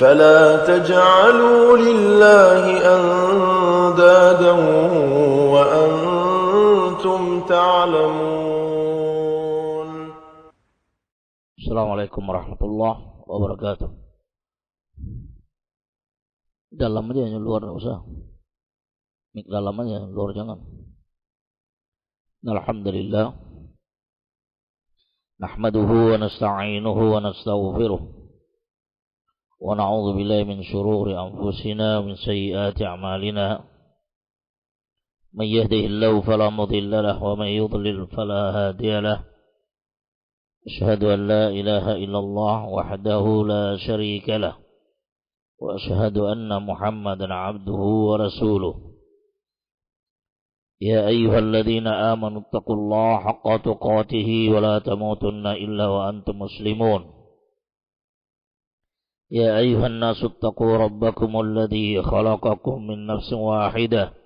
فلا تجعلوا لله أندادا وأنتم تعلمون. السلام عليكم ورحمة الله وبركاته. Dalam aja, luar enggak usah. Mik dalam aja, luar jangan. Alhamdulillah. Nahmaduhu wa nasta'inuhu wa nastaghfiruh. Wa na'udzu billahi min shururi anfusina wa min sayyiati a'malina. May yahdihillahu fala mudilla lahu wa may yudlil fala hadiya lahu. Asyhadu an la ilaha illallah wahdahu la syarika lahu. وأشهد أن محمدا عبده ورسوله. يا أيها الذين آمنوا اتقوا الله حق تقاته ولا تموتن إلا وأنتم مسلمون. يا أيها الناس اتقوا ربكم الذي خلقكم من نفس واحدة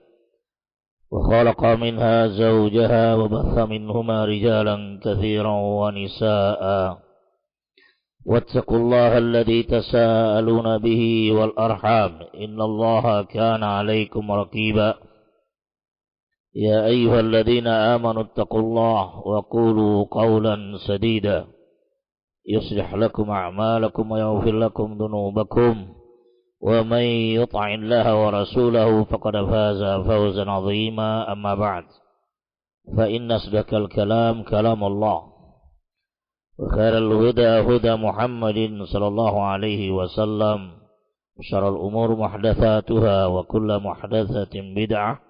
وخلق منها زوجها وبث منهما رجالا كثيرا ونساء. واتقوا الله الذي تساءلون به والأرحام إن الله كان عليكم رقيبا. يا أيها الذين آمنوا اتقوا الله وقولوا قولا سديدا يصلح لكم أعمالكم ويغفر لكم ذنوبكم ومن يطع الله ورسوله فقد فاز فوزا عظيما. أما بعد فإن أصدق الكلام كلام الله وخير الهدى هدى محمد صلى الله عليه وسلم وشر الأمور محدثاتها وكل محدثة بدعة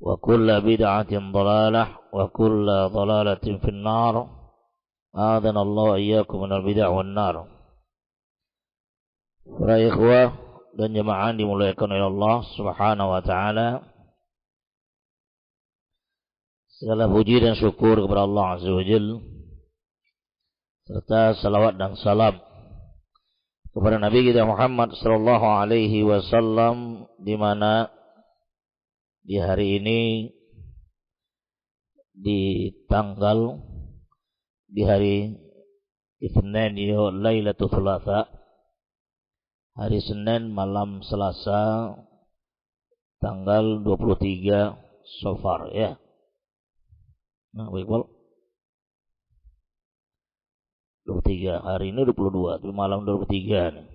وكل بدعة ضلالة وكل ضلالة في النار. أعاذنا الله إياكم من البدع والنار. Para ikhwah dan jemaah dimuliakan oleh Allah Subhanahu wa taala. Segala puji dan syukur kepada Allah Azza wa Jalla, serta salawat dan salam kepada Nabi kita Muhammad sallallahu alaihi wasallam, di mana di hari ini di hari Isnin, di Lailatul Thalatha, hari Senin malam Selasa, tanggal 23 Safar ya. Nah, baik, 23, hari ini 22, tapi malam 23 nih.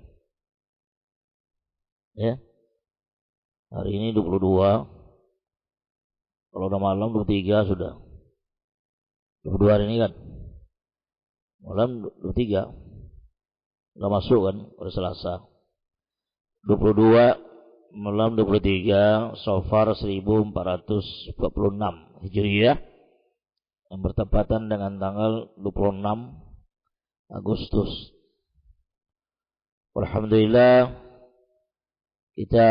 Ya. Hari ini 22. Kalau udah malam 23 sudah. 22 hari ini kan. Malam 23. Udah masuk kan pada Selasa. 22 malam 23 Safar 1446 Hijriah, yang bertepatan dengan tanggal 26 Agustus. Alhamdulillah, kita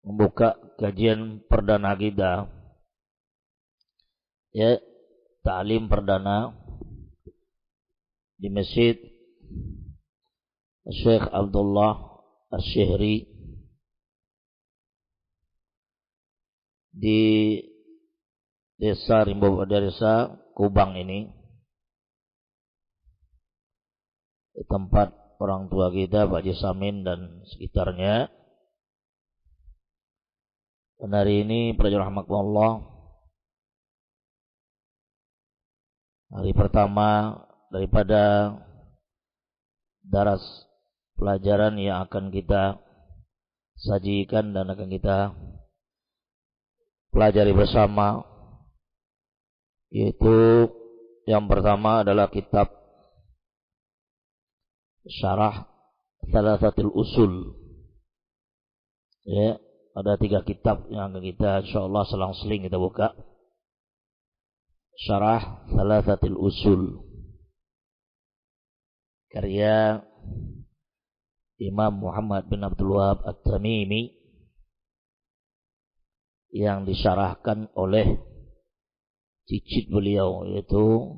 membuka kajian perdana kita, ya, ta'lim perdana di Masjid Syekh Abdullah Asy-Syihri di Desa Rimbo, Desa Kubang ini, tempat orang tua kita Pak Haji Samin dan sekitarnya. Dan hari ini pelajar rahmatullah, hari pertama daripada daras pelajaran yang akan kita sajikan dan akan kita pelajari bersama, yaitu yang pertama adalah kitab Syarah Thalathatul Usul. Ya, ada 3 kitab yang akan kita insyaallah selang-seling kita buka. Syarah Thalathatul Usul, karya Imam Muhammad bin Abdul Wahab At-Tamimi, yang disyarahkan oleh cicit beliau, yaitu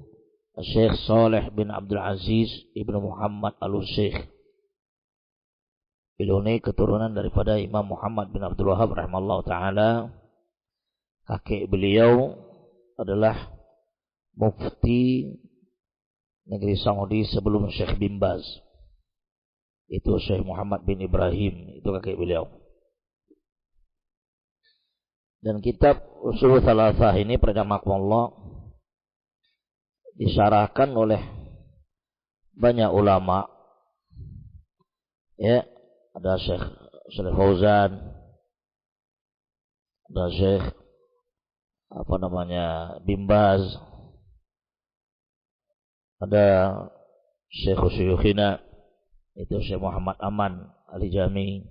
Syekh Saleh bin Abdul Aziz Ibnu Muhammad Al-Syekh. Beliau ini keturunan daripada Imam Muhammad bin Abdul Wahab rahimahullah ta'ala. Kakek beliau adalah mufti negeri Saudi sebelum Syekh bin Baz. Itu Syekh Muhammad bin Ibrahim, itu kakek beliau. Dan kitab Ushul Thalathah ini Allah disyarahkan oleh banyak ulama. Ya, ada Syekh Fauzan, ada Syekh Bin Baz, ada Syekh Syuyukhina, itu Syekh Muhammad Aman Al-Jami.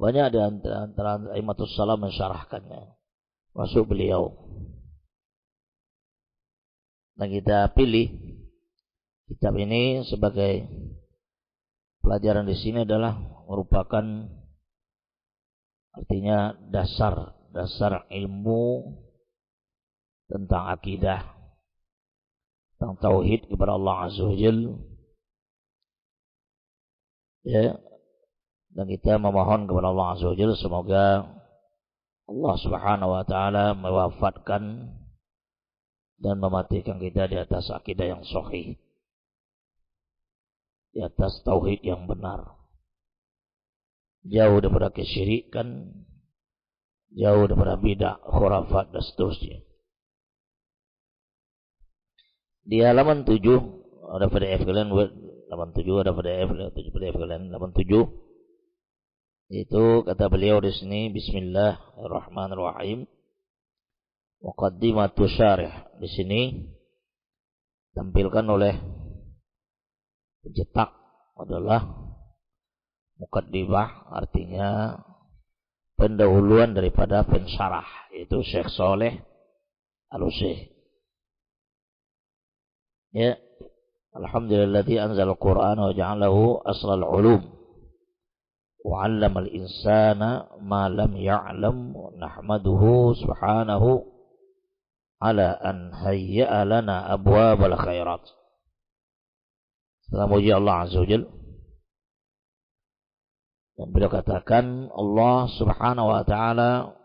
Banyak di antara Aimatus Salam mensyarahkannya, masuk beliau. Nah, kita pilih kitab ini sebagai pelajaran di sini adalah merupakan artinya dasar ilmu tentang akidah, tentang tauhid kepada Allah Azza wa Jalla. Ya, dan kita memohon kepada Allah Azza wa Jalla semoga Allah Subhanahu wa taala mewafatkan dan mematikan kita di atas akidah yang sahih, di atas tauhid yang benar, jauh daripada kesyirikan, jauh daripada bidah, khurafat dan seterusnya. Di halaman 7 ada PDF kalian, halaman 7 ada PDF kalian, halaman 7. Itu kata beliau di sini, Bismillahirrahmanirrahim. Muqaddimatu syarih. Di sini tampilkan oleh pencetak adalah muqaddimah, artinya pendahuluan daripada pensyarah, yaitu Syekh Saleh Al-Utsaimin. Ya, alhamdulilladzi anzala al-Qur'an wa ja'alahu aslal ulum wa 'allama al-insana ma lam ya'lam, wa nahmaduhu subhanahu ala an hayya'a lana abwabal khairat. Setelah muji Allah Azza wa Jalla, dan beliau katakan Allah Subhanahu wa taala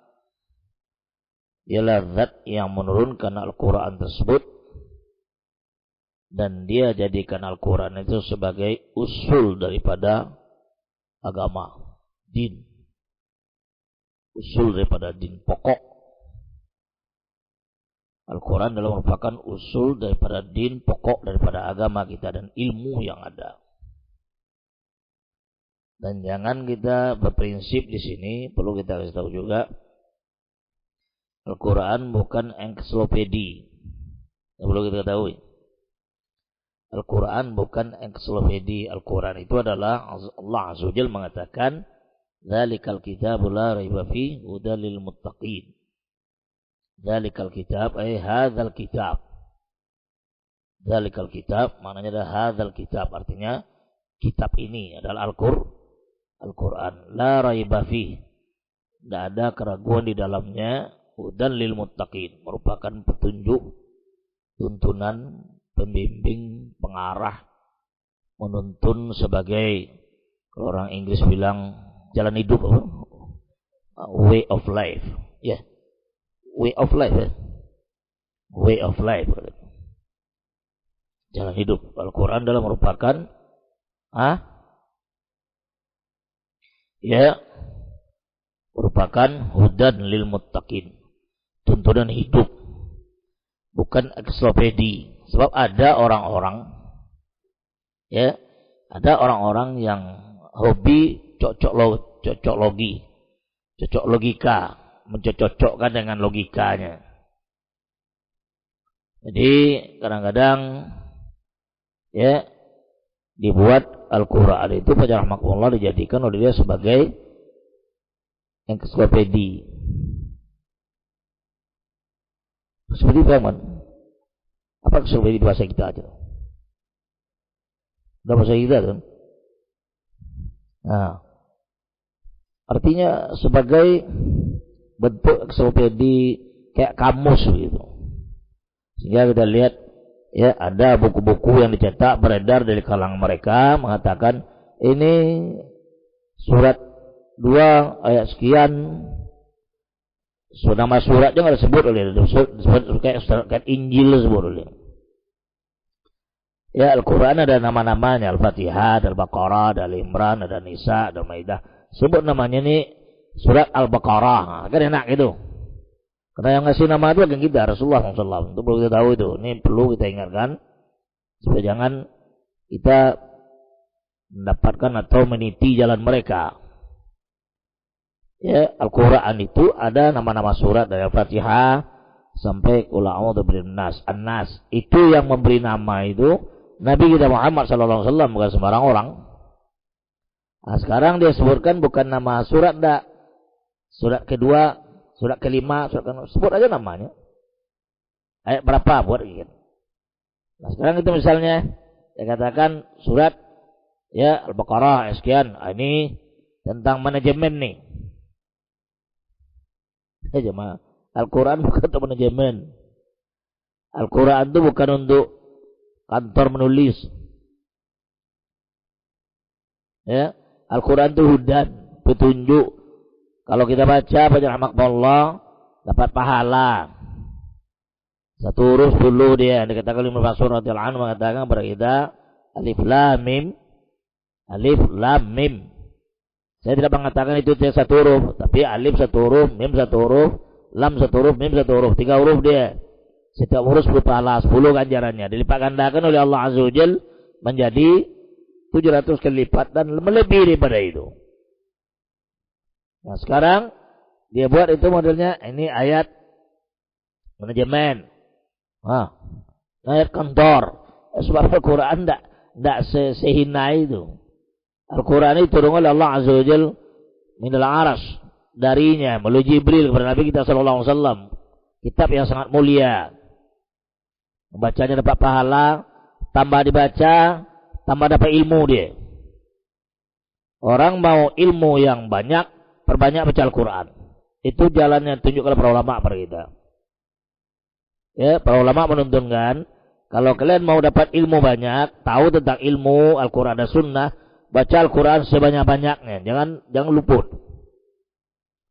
ialah zat yang menurunkan Al-Qur'an tersebut, dan dia jadikan Al-Qur'an itu sebagai usul daripada agama, din. Usul daripada din, pokok. Al-Quran adalah merupakan usul daripada din, pokok daripada agama kita dan ilmu yang ada. Dan jangan kita berprinsip di sini, perlu kita kasih tahu juga, Al-Quran bukan ensiklopedi. Perlu kita ketahui. Al-Quran bukan ensiklopedi. Al-Quran itu adalah Allah Azza wa Jalla mengatakan, "Dzalikal kitabu la raiba fihi hudal lil muttaqin." Dzalikal kitab ay hadzal kitab. Dzalikal kitab maknanya adalah hadzal kitab, artinya kitab ini adalah Al-Quran. La raiba fihi. Tidak ada keraguan di dalamnya. Hudal lil muttaqin, merupakan petunjuk, tuntunan, pembimbing, pengarah, menuntun sebagai, kalau orang Inggris bilang jalan hidup, way of life, ya, yeah. Way of life, ya. Way of life, jalan hidup. Al-Quran adalah merupakan, ya, merupakan hudan lil muttaqin, tuntunan hidup, bukan ensiklopedi. Sebab ada orang-orang, ya, ada orang-orang yang hobi cocok logika, mencocokkan dengan logikanya. Jadi kadang-kadang, ya, dibuat Al-Quran itu pada rahmatullah dijadikan oleh dia sebagai ensiklopedi. Seperti zaman. Apa ensiklopedi bahasa kita aja? Udah bahasa kita kan? Nah, artinya sebagai bentuk ensiklopedi kayak kamus gitu. Sehingga kita lihat, ya, ada buku-buku yang dicetak beredar dari kalangan mereka mengatakan ini surat 2 ayat sekian. Nama suratnya nggak disebut oleh, disebut kayak Injil disebut oleh. Ya, Al-Quran ada nama-namanya. Al-Fatihah, ada Al-Baqarah, ada Al-Imran, ada Nisa, ada Maidah. Sebut namanya ini surat Al-Baqarah. Kan enak gitu. Karena yang ngasih nama itu kan kita, Rasulullah SAW. Itu perlu kita tahu itu. Ini perlu kita ingatkan. Supaya jangan kita mendapatkan atau meniti jalan mereka. Ya, Al-Quran itu ada nama-nama surat dari Al-Fatihah sampai Qul a'udzu birabbin nas. An-Nas itu yang memberi nama itu Nabi kita Muhammad sallallahu alaihi wasallam, bukan sembarang orang. Nah, sekarang dia sebutkan bukan nama surat enggak. Surat kedua, surat kelima, sebut aja namanya. Ayat berapa buat gitu. Nah, sekarang itu misalnya dia katakan surat ya Al-Baqarah sekian. Ini tentang manajemen nih. Jemaah, Al-Quran bukan untuk manajemen. Al-Quran itu bukan untuk kantor menulis. Ya, Al-Quran itu hudan, petunjuk. Kalau kita baca rahmatullah dapat pahala. Satu huruf dulu dia dikatakan oleh Rasul radhiyallahu anhu mengatakan kepada kita alif lam mim. Alif lam mim. Saya tidak mengatakan itu satu huruf, tapi alif satu huruf, mim satu huruf, lam satu huruf, mim satu huruf, 3 huruf dia. Setiap huruf 10 pahala, 10 ganjarannya. Dilipat gandakan oleh Allah Azza wa Jalla menjadi 700 kali lipat dan melebihi daripada itu. Nah, sekarang dia buat itu modelnya ini ayat manajemen. Ayat kantor. Sebab Al-Quran tidak sehina itu. Al-Quran itu turun oleh Allah Azza wa Jalla minal aras darinya melalui Jibril kepada Nabi kita sallallahu alaihi wasallam. Kitab yang sangat mulia. Membacanya dapat pahala, tambah dibaca, tambah dapat ilmu dia. Orang mau ilmu yang banyak, perbanyak baca Al-Quran. Itu jalan yang tunjukkan para ulama pada kita. Ya, para ulama menuntunkan kalau kalian mau dapat ilmu banyak, tahu tentang ilmu Al-Quran dan Sunnah, baca Al-Quran sebanyak-banyaknya, jangan luput.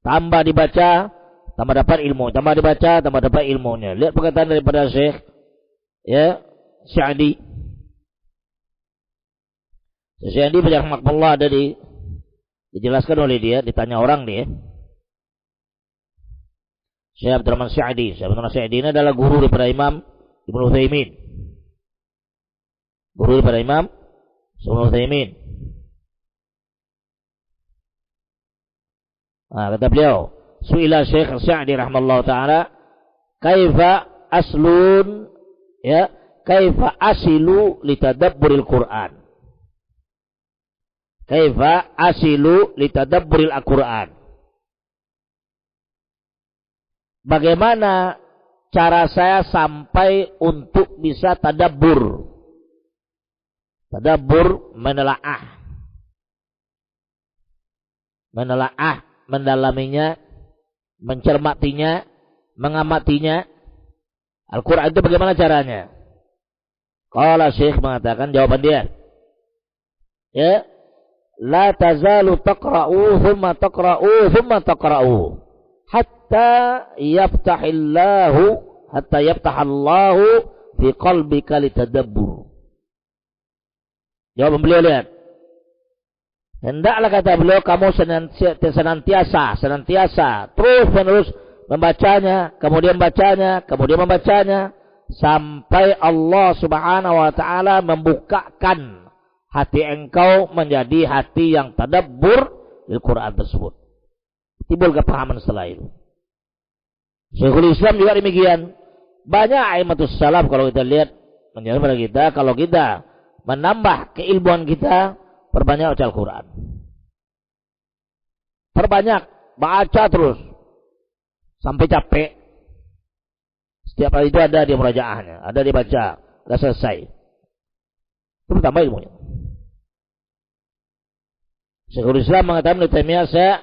Tambah dibaca, tambah dapat ilmu, tambah dibaca, tambah dapat ilmunya. Lihat perkataan daripada Syekh ya, Sya'di. Sya'di rahimahullah ada dijelaskan oleh dia, ditanya orang dia. Syekh Abdurrahman Sya'di. Syekh Abdurrahman Sya'di ini adalah guru daripada Imam Ibnu Utsaimin. Guru daripada Imam Ibnu Utsaimin. Kata beliau, su'ila Syekh Sya'di rahimahullah ta'ala, kaifa aslun ya, kaifa asilu litadabburil Qur'an. Kaifa asilu litadabburil Al-Qur'an. Bagaimana cara saya sampai untuk bisa tadabbur? Tadabbur menelaah. Menelaah, mendalaminya, mencermatinya, mengamatinya. Al-Quran itu bagaimana caranya? Qala Syekh mengatakan jawaban dia. Ya, la tazalu taqra'u thumma taqra'u thumma taqra'u hatta yaftahallahu fi qalbika litadabbur. Jawaban beliau lihat. Hendaklah kata beliau kamu senantiasa terus menerus membacanya, kemudian membacanya sampai Allah Subhanahu wa taala membukakan hati engkau menjadi hati yang tadabbur di Quran tersebut. Timbul kepahaman setelah itu. Syekhul Islam juga demikian. Banyak aimatus salaf kalau kita lihat menjelaskan kepada kita, kalau kita menambah keilmuan kita, perbanyak baca Al-Quran. Perbanyak, baca terus sampai capek. Setiap hari itu ada dia murajaahnya, ada dia baca, ada selesai. Itu tambah ilmunya. Syekhul Islam mengatakan saya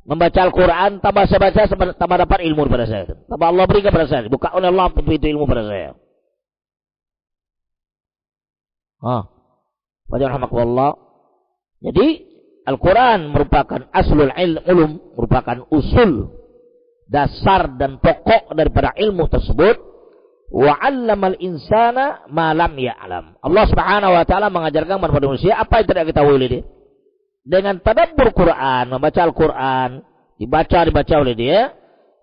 membaca Al-Quran, tambah saya baca, tambah dapat ilmu kepada saya. Tambah Allah berikan kepada saya, buka oleh Allah pintu ilmu kepada saya. Baca rahmatullah. Jadi Al-Quran merupakan aslul ilm, merupakan usul, dasar dan pokok daripada ilmu tersebut. wa 'allamal insana ma lam ya'lam. Allah Subhanahu wa taala mengajarkan kepada manusia apa yang tidak diketahui oleh dia. Dengan tadabbur Quran, membaca Al-Quran, dibaca oleh dia,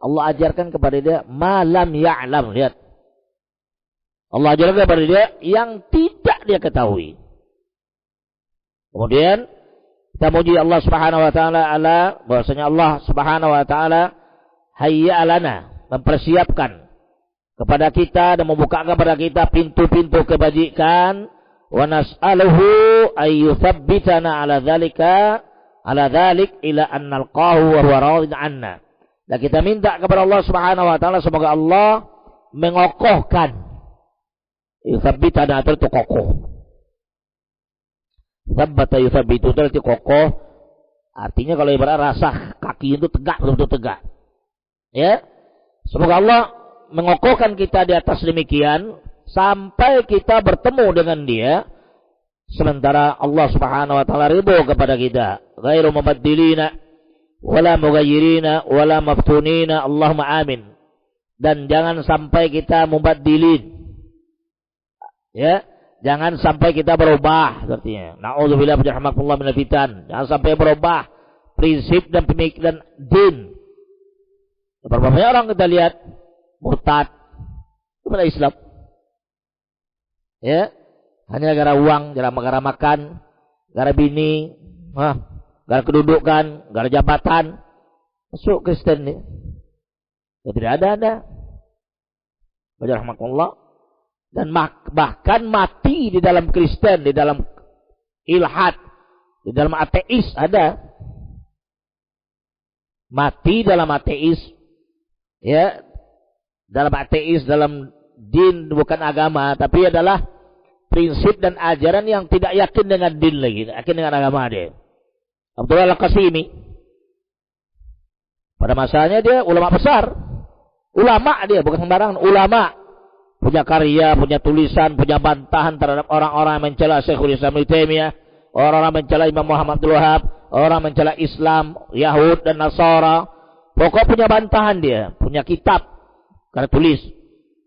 Allah ajarkan kepada dia ma lam ya'lam. Lihat. Allah ajarkan kepada dia yang tidak dia ketahui. Kemudian kita muji Allah Subhanahu wa taala bahwasanya Allah Subhanahu wa taala hayya lana, mempersiapkan kepada kita dan membukakan kepada kita pintu-pintu kebajikan, wa nas'aluhu ay yuthabbitana ala dzalik ila an nalqahu wa huwa radin anna. Dan kita minta kepada Allah Subhanahu wa taala semoga Allah mengokohkan, yuthabbitana itu kokoh. Tsabbata yuthabbitu itu kokoh. Artinya kalau ibarat rasa kaki itu tegak, betul-betul tegak. Ya. Semoga Allah mengokohkan kita di atas demikian sampai kita bertemu dengan dia sementara Allah Subhanahu wa taala ridho kepada kita. Ghairu mubaddilina wala mughayyirina wala maftunina. Allahumma amin. Dan jangan sampai kita mubaddilin. Ya. Jangan sampai kita berubah artinya. Na'udzubillah bihamdillah minal fitan. Jangan sampai berubah prinsip dan pemikiran din. Berapa banyak orang kita lihat murtad kepada Islam. Ya, hanya gara uang, gara makan, gara bini, gara kedudukan, gara jabatan, masuk Kristen nih. Ya, tidak ada. Rahmatullah. Dan bahkan mati di dalam Kristen, di dalam ilhad, di dalam ateis ada. Mati dalam ateis, ya, dalam ateis, dalam din bukan agama, tapi adalah prinsip dan ajaran yang tidak yakin dengan din lagi, yakin dengan agama dia. Abdullah Al-Qasimi, pada masanya dia ulama besar, ulama dia bukan sembarangan, ulama. Punya karya, punya tulisan, punya bantahan terhadap orang-orang yang mencela Syekhul Islam Ibnu Taimiyah, orang-orang mencela Imam Muhammad Abdul Wahab, orang mencela Islam, Yahud dan Nasara. Pokok punya bantahan dia, punya kitab, karena tulis,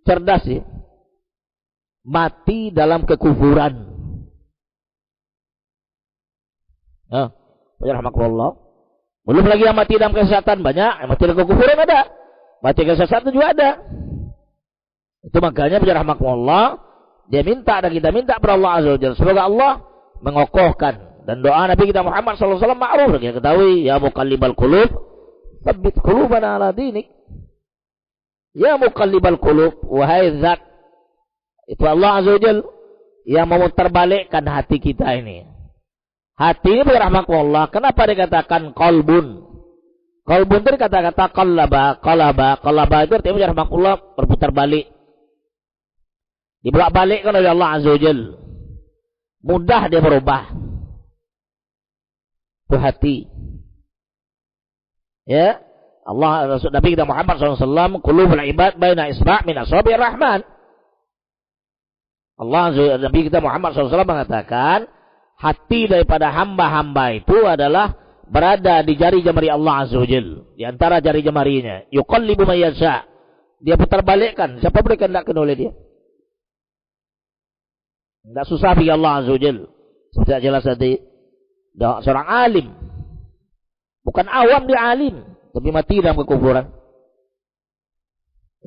cerdas sih. Mati dalam kekufuran. Rahmatullah. Belum lagi yang mati dalam kesesatan banyak, yang mati dalam kekufuran ada, mati kesesatan juga ada. Itu makanya pada rahmatullah dia minta dan kita minta kepada Allah Azza wa Jalla semoga Allah mengokohkan, dan doa Nabi kita Muhammad sallallahu alaihi wasallam ma'ruf kita ketahui, ya muqallibal qulub tsabbit qulubana ala dinik. Ya muqallibal qulub, wahai zat itu Allah Azza wa Jalla yang memutarbalikkan hati kita ini. Hati ini pada rahmatullah kenapa dikatakan qalbun? Qalbun itu kata-kata qalaba itu artinya rahmatullah berputar balik. Dibolak-balikkan oleh Allah Azza wa Jalla. Mudah dia berubah. Itu hati. Ya. Allah Rasul Nabi kita Muhammad SAW, qulubul ibad baina isba' min asabi'ir rahman. Allah Nabi kita Muhammad SAW mengatakan, hati daripada hamba-hamba itu adalah berada di jari-jemari Allah Azza wa Jalla, di antara jari jemarinya. Yuqallibu man yasha. Dia putar balikkan siapa boleh kehendakkan oleh dia. Tidak susah bagi Allah Azza wa Jalla. Sudah jelas tadi. Seorang alim. Bukan awam dia alim. Tapi mati dalam kekufuran.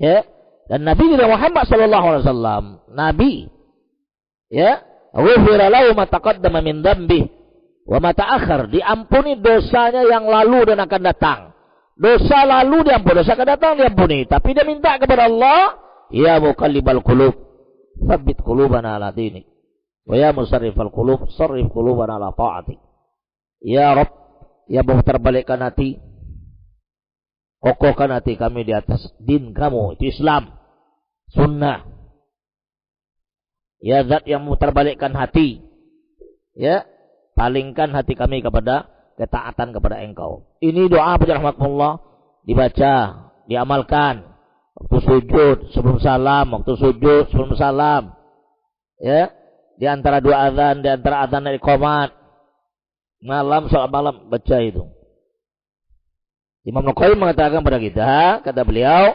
Ya. Dan Nabi Muhammad SAW. Nabi. Ya. Ghufira lahu ma taqaddama min dhanbi wa ma ta'akhkhar. Diampuni dosanya yang lalu dan akan datang. Dosa lalu diampuni. Dosa akan datang diampuni. Tapi dia minta kepada Allah. Ya muqallibal qulub. Tsabbit qulubana ala dinik. Wa ya musarrifal qulub, sarrif qulubana ala ta'atik. Ya Rabb, ya memutarbalikkan hati, kokohkan hati kami di atas din kamu, itu Islam, sunnah. Ya zat yang memutarbalikkan hati, ya, palingkan hati kami kepada ketaatan kepada Engkau. Ini doa pada rahmatullah, dibaca, diamalkan. Waktu sujud sebelum salam, waktu sujud sebelum salam. Ya, di antara dua azan, di antara azan dan iqamat. Malam salat malam baca itu. Imam Nawawi mengatakan kepada kita, kata beliau,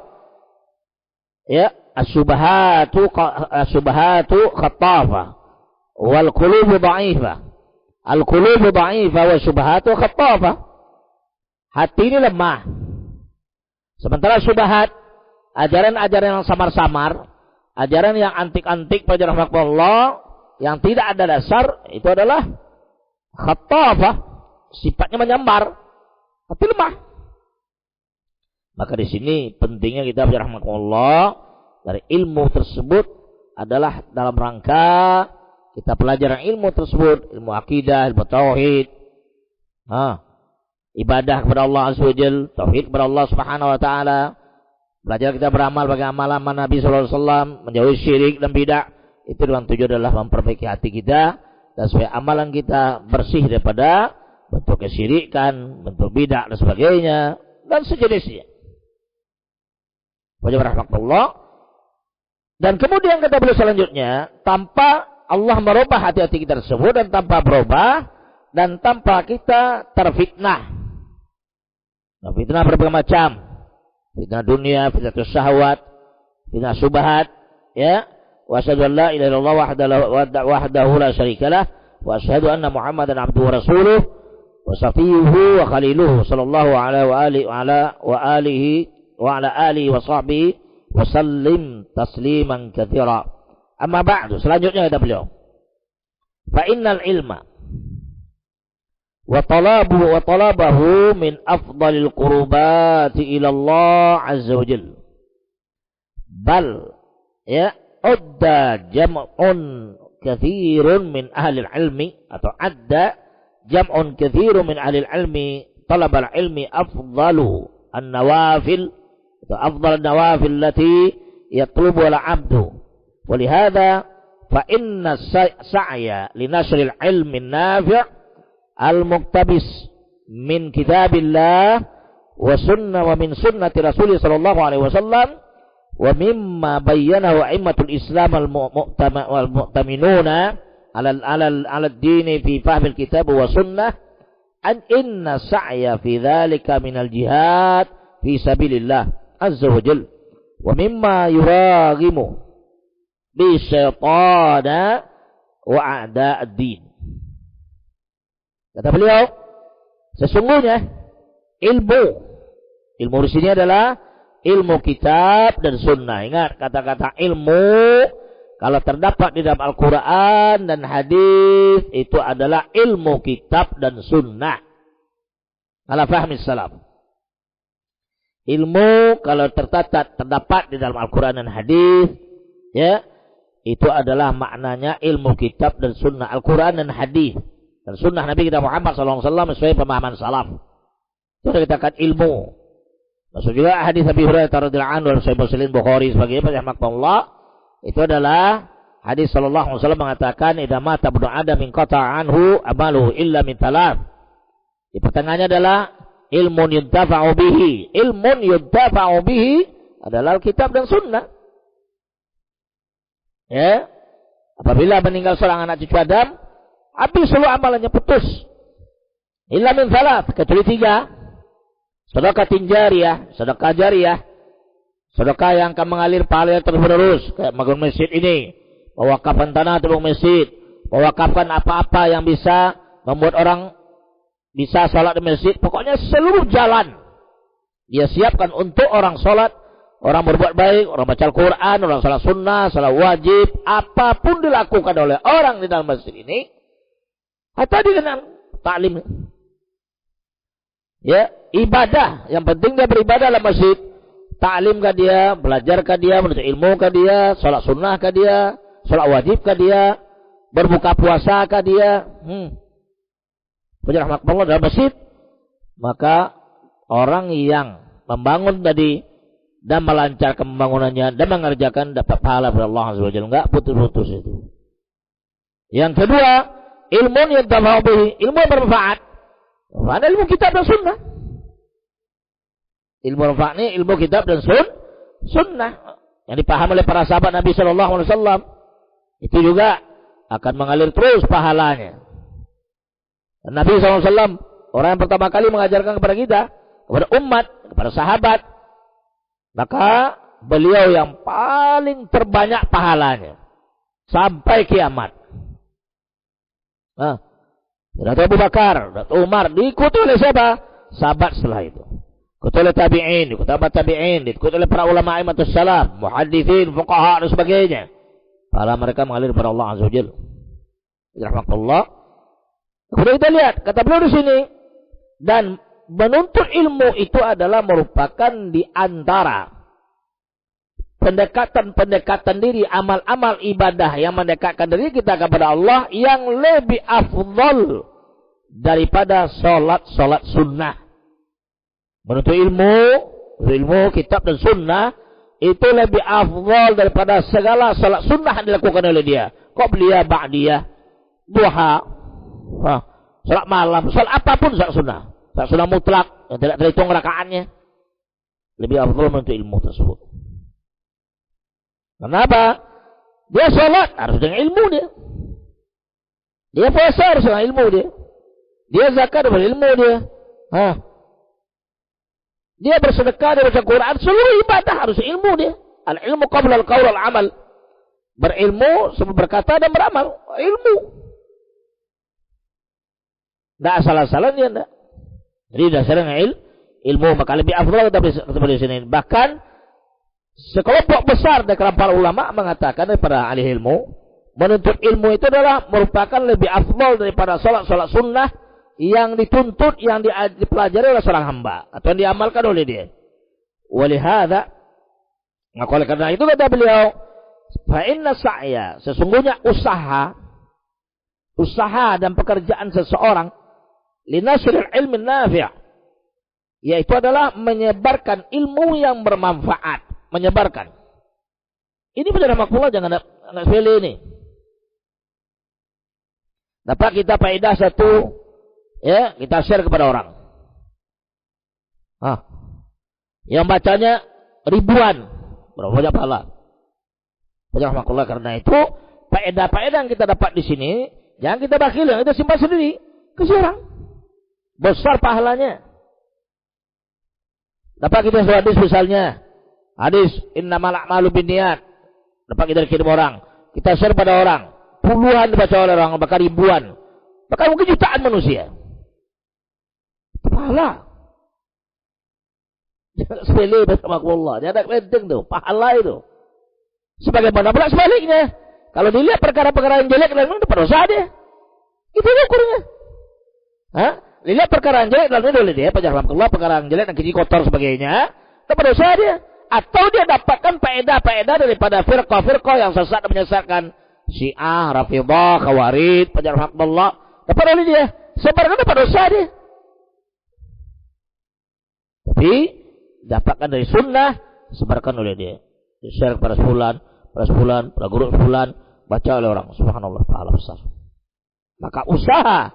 ya, As-subhatu khattafah wal qulubu dha'ifah. Al-qulubu dha'ifah wa syubhatu khattafah. Hati ini lemah. Sementara syubhat, ajaran-ajaran yang samar-samar, ajaran yang antik-antik pada rahmatullah, yang tidak ada dasar, itu adalah khattafah, sifatnya menyambar, hati lemah. Maka di sini pentingnya kita pada rahmatullah dari ilmu tersebut adalah dalam rangka kita pelajaran ilmu tersebut, ilmu akidah, ilmu tauhid, ibadah kepada Allah Azza wa Jalla, tauhid kepada Allah Subhanahu wa taala. Belajar kita beramal bagi amalan Nabi sallallahu alaihi wasallam, menjauhi syirik dan bidah. Itu dengan tujuan adalah memperbaiki hati kita dan supaya amalan kita bersih daripada bentuk kesyirikan, bentuk bidah dan sebagainya dan sejenisnya. Wajib rahmatullah. Dan kemudian kata beliau selanjutnya, tanpa Allah merubah hati-hati kita tersebut dan tanpa berubah dan tanpa kita terfitnah. Nah, fitnah berbagai macam. Fitnah dunia, fitnah syahwat, fitnah subhat, ya. Wa asyhadu an la ilaha illallah wahdahu la syarikalah wa asyhadu anna Muhammadan abduhu wa rasuluh wa safiyuhu wa khaliluhu sallallahu alaihi wa alihi wa sahbihi wa sallim tasliman katsira. Amma ba'du, selanjutnya kata beliau, fa innal ilma wa talabahu min afdalil qurubati ila Allah azza wa jalla. Bal ya udda jam'un katsirun min ahli ilmi atau adda jam'un katsirun min ahli ilmi talab al-ilmi afdalu an-nawafil atau afdal an-nawafil allati yatlubu al-'abdu. Walihada fa inna sa'ya li nashril ilmi an-nafi' al-muqtabis min kitabillah wa sunnah wa min sunnati Rasulullah sallallahu alaihi wasallam wa mimma bayyanahu a'immatul Islam al-mu'taminuna ala ad-din fi fahmil kitab wa sunnah an inna sa'ya fi dhalika min al-jihad fi sabilillah azza wa jalla wa mimma yuraghimu bi syaitana wa a'da ad-din. Kata beliau, sesungguhnya ilmu di sini adalah ilmu kitab dan sunnah. Ingat kata-kata ilmu kalau terdapat di dalam Al-Quran dan hadis itu adalah ilmu kitab dan sunnah. Ala fahmi salaf. Ilmu kalau terdapat di dalam Al-Quran dan hadis, ya, itu adalah maknanya ilmu kitab dan sunnah. Al-Quran dan hadis dan sunnah Nabi kita Muhammad SAW sesuai pemahaman salaf. Itu kita katakan ilmu. Maksud juga hadis Abi Hurairah radhiyallahu anhu dalam Sahih Muslim, Bukhari sebagainya rahmatullah, itu adalah hadis sallallahu alaihi wasallam mengatakan idza mata ibnu adam min qata'a anhu amaluhu illa min thalath. Di pertengahannya adalah ilmun yuntafa'u bihi. Ilmun yuntafa'u bihi adalah kitab dan sunnah. Ya. Apabila meninggal seorang anak cucu Adam, habis seluruh amalannya putus. Illa min thalath, kecuali 3. Sedekah jariyah, sedekah yang akan mengalir pahala terus-menerus, kayak bangun masjid ini, mewakafkan tanah untuk masjid, mewakafkan apa-apa yang bisa membuat orang bisa sholat di masjid, pokoknya seluruh jalan dia siapkan untuk orang sholat, orang berbuat baik, orang baca Al-Quran, orang sholat sunnah, sholat wajib, apapun dilakukan oleh orang di dalam masjid ini, atau di dalam taklim. Ya, ibadah. Yang penting dia beribadah dalam masjid. Ta'lim kah dia, belajar kah dia, menuntut ilmu kah dia, sholat sunnah kah dia, sholat wajib kah dia, berbuka puasa kah dia. Rahmatullah dalam masjid. Maka orang yang membangun tadi dan melancarkan pembangunannya dan mengerjakan dapat pahala dari Allah Azza wa Jalla. Enggak putus-putus itu. Yang kedua, ilmu yang tafahubihi, ilmu yang bermanfaat. Ada ilmu kitab dan sunnah. Ilmu manfaat ini ilmu kitab dan sunnah yang dipahami oleh para sahabat Nabi Sallallahu Alaihi Wasallam. Itu juga akan mengalir terus pahalanya. Dan Nabi Sallallahu Alaihi Wasallam orang yang pertama kali mengajarkan kepada kita, kepada umat, kepada sahabat. Maka beliau yang paling terbanyak pahalanya sampai kiamat. Datuk Abu Bakar, Datuk Umar diikuti oleh siapa? Sahabat setelah itu. Diikuti oleh tabi'in, diikuti oleh tabi'in, diikuti oleh para ulama aimatus salam, muhadditsin, fuqaha dan sebagainya. Pahala mereka mengalir kepada Allah Azza wa Jalla. Rahmatullah. Kemudian kita lihat kata beliau di sini, dan menuntut ilmu itu adalah merupakan di antara pendekatan diri, amal-amal ibadah yang mendekatkan diri kita kepada Allah yang lebih afdal daripada solat sunnah. Menuntut ilmu kitab dan sunnah itu lebih afdal daripada segala solat sunnah yang dilakukan oleh dia. Qabliyah, ba'diyah, duha, solat malam, solat apapun solat sunnah. Solat sunnah mutlak yang tidak terhitung rakaatnya. Lebih afdal menuntut ilmu tersebut. Kenapa? Dia sholat harus dengan ilmu dia. Dia puasa harus dengan ilmu dia. Dia zakat dengan ilmu dia. Dia bersedekah, dia baca Quran, seluruh ibadah harus ilmu dia. Al-ilmu qabla al-qaul al-amal. Berilmu sebelum berkata dan beramal. Ilmu. Tidak asal-asalan dia tidak. Jadi dasarnya ilmu. Maka lebih afdal kita di sini. Bahkan sekelompok besar dari para ulama mengatakan daripada ahli ilmu, menuntut ilmu itu adalah merupakan lebih afdal daripada solat sunnah yang dituntut, yang dipelajari oleh seorang hamba atau yang diamalkan oleh dia. Walihada, maka oleh karena itu kata beliau, fa inna sa'ya, sesungguhnya usaha dan pekerjaan seseorang linasril ilmi nafi', yaitu adalah menyebarkan ilmu yang bermanfaat. Menyebarkan. Ini benar makhluk, jangan anak sepele ini. Dapat kita faedah satu, ya, kita share kepada orang. Yang bacanya ribuan, berapa banyak pahala. Banyak makhluk, karena itu faedah-faedah yang kita dapat di sini, jangan kita bakhil, yang kita simpan sendiri, kasih orang. Besar pahalanya. Dapat kita hadis misalnya. Hadis innamal a'malu binniyat. Dapat kita kirim orang, kita share pada orang, puluhan dibaca oleh orang, bahkan ribuan, bahkan mungkin jutaan manusia. Pahala. Jangan sepele Allah, jangan penting tuh, pahala itu. Sebagaimana pula sebaliknya, kalau dilihat perkara-perkara yang jelek dan dapat dosa dia, itu ukurnya. Dilihat perkara yang jelek dan oleh dia, Allah, perkara yang jelek dan keji kotor sebagainya, dapat dosa dia. Atau dia dapatkan faedah-faedah daripada firqah-firqah yang sesat dan menyesatkan. Syiah, Rafidhah, Khawarij, Allah. Dapat oleh dia. Sebarkan dapat dosa dia. Tapi dapatkan dari sunnah, sebarkan oleh dia. Share pada sebulan, pada guru sebulan, baca oleh orang. Subhanallah, pahala besar. Maka usaha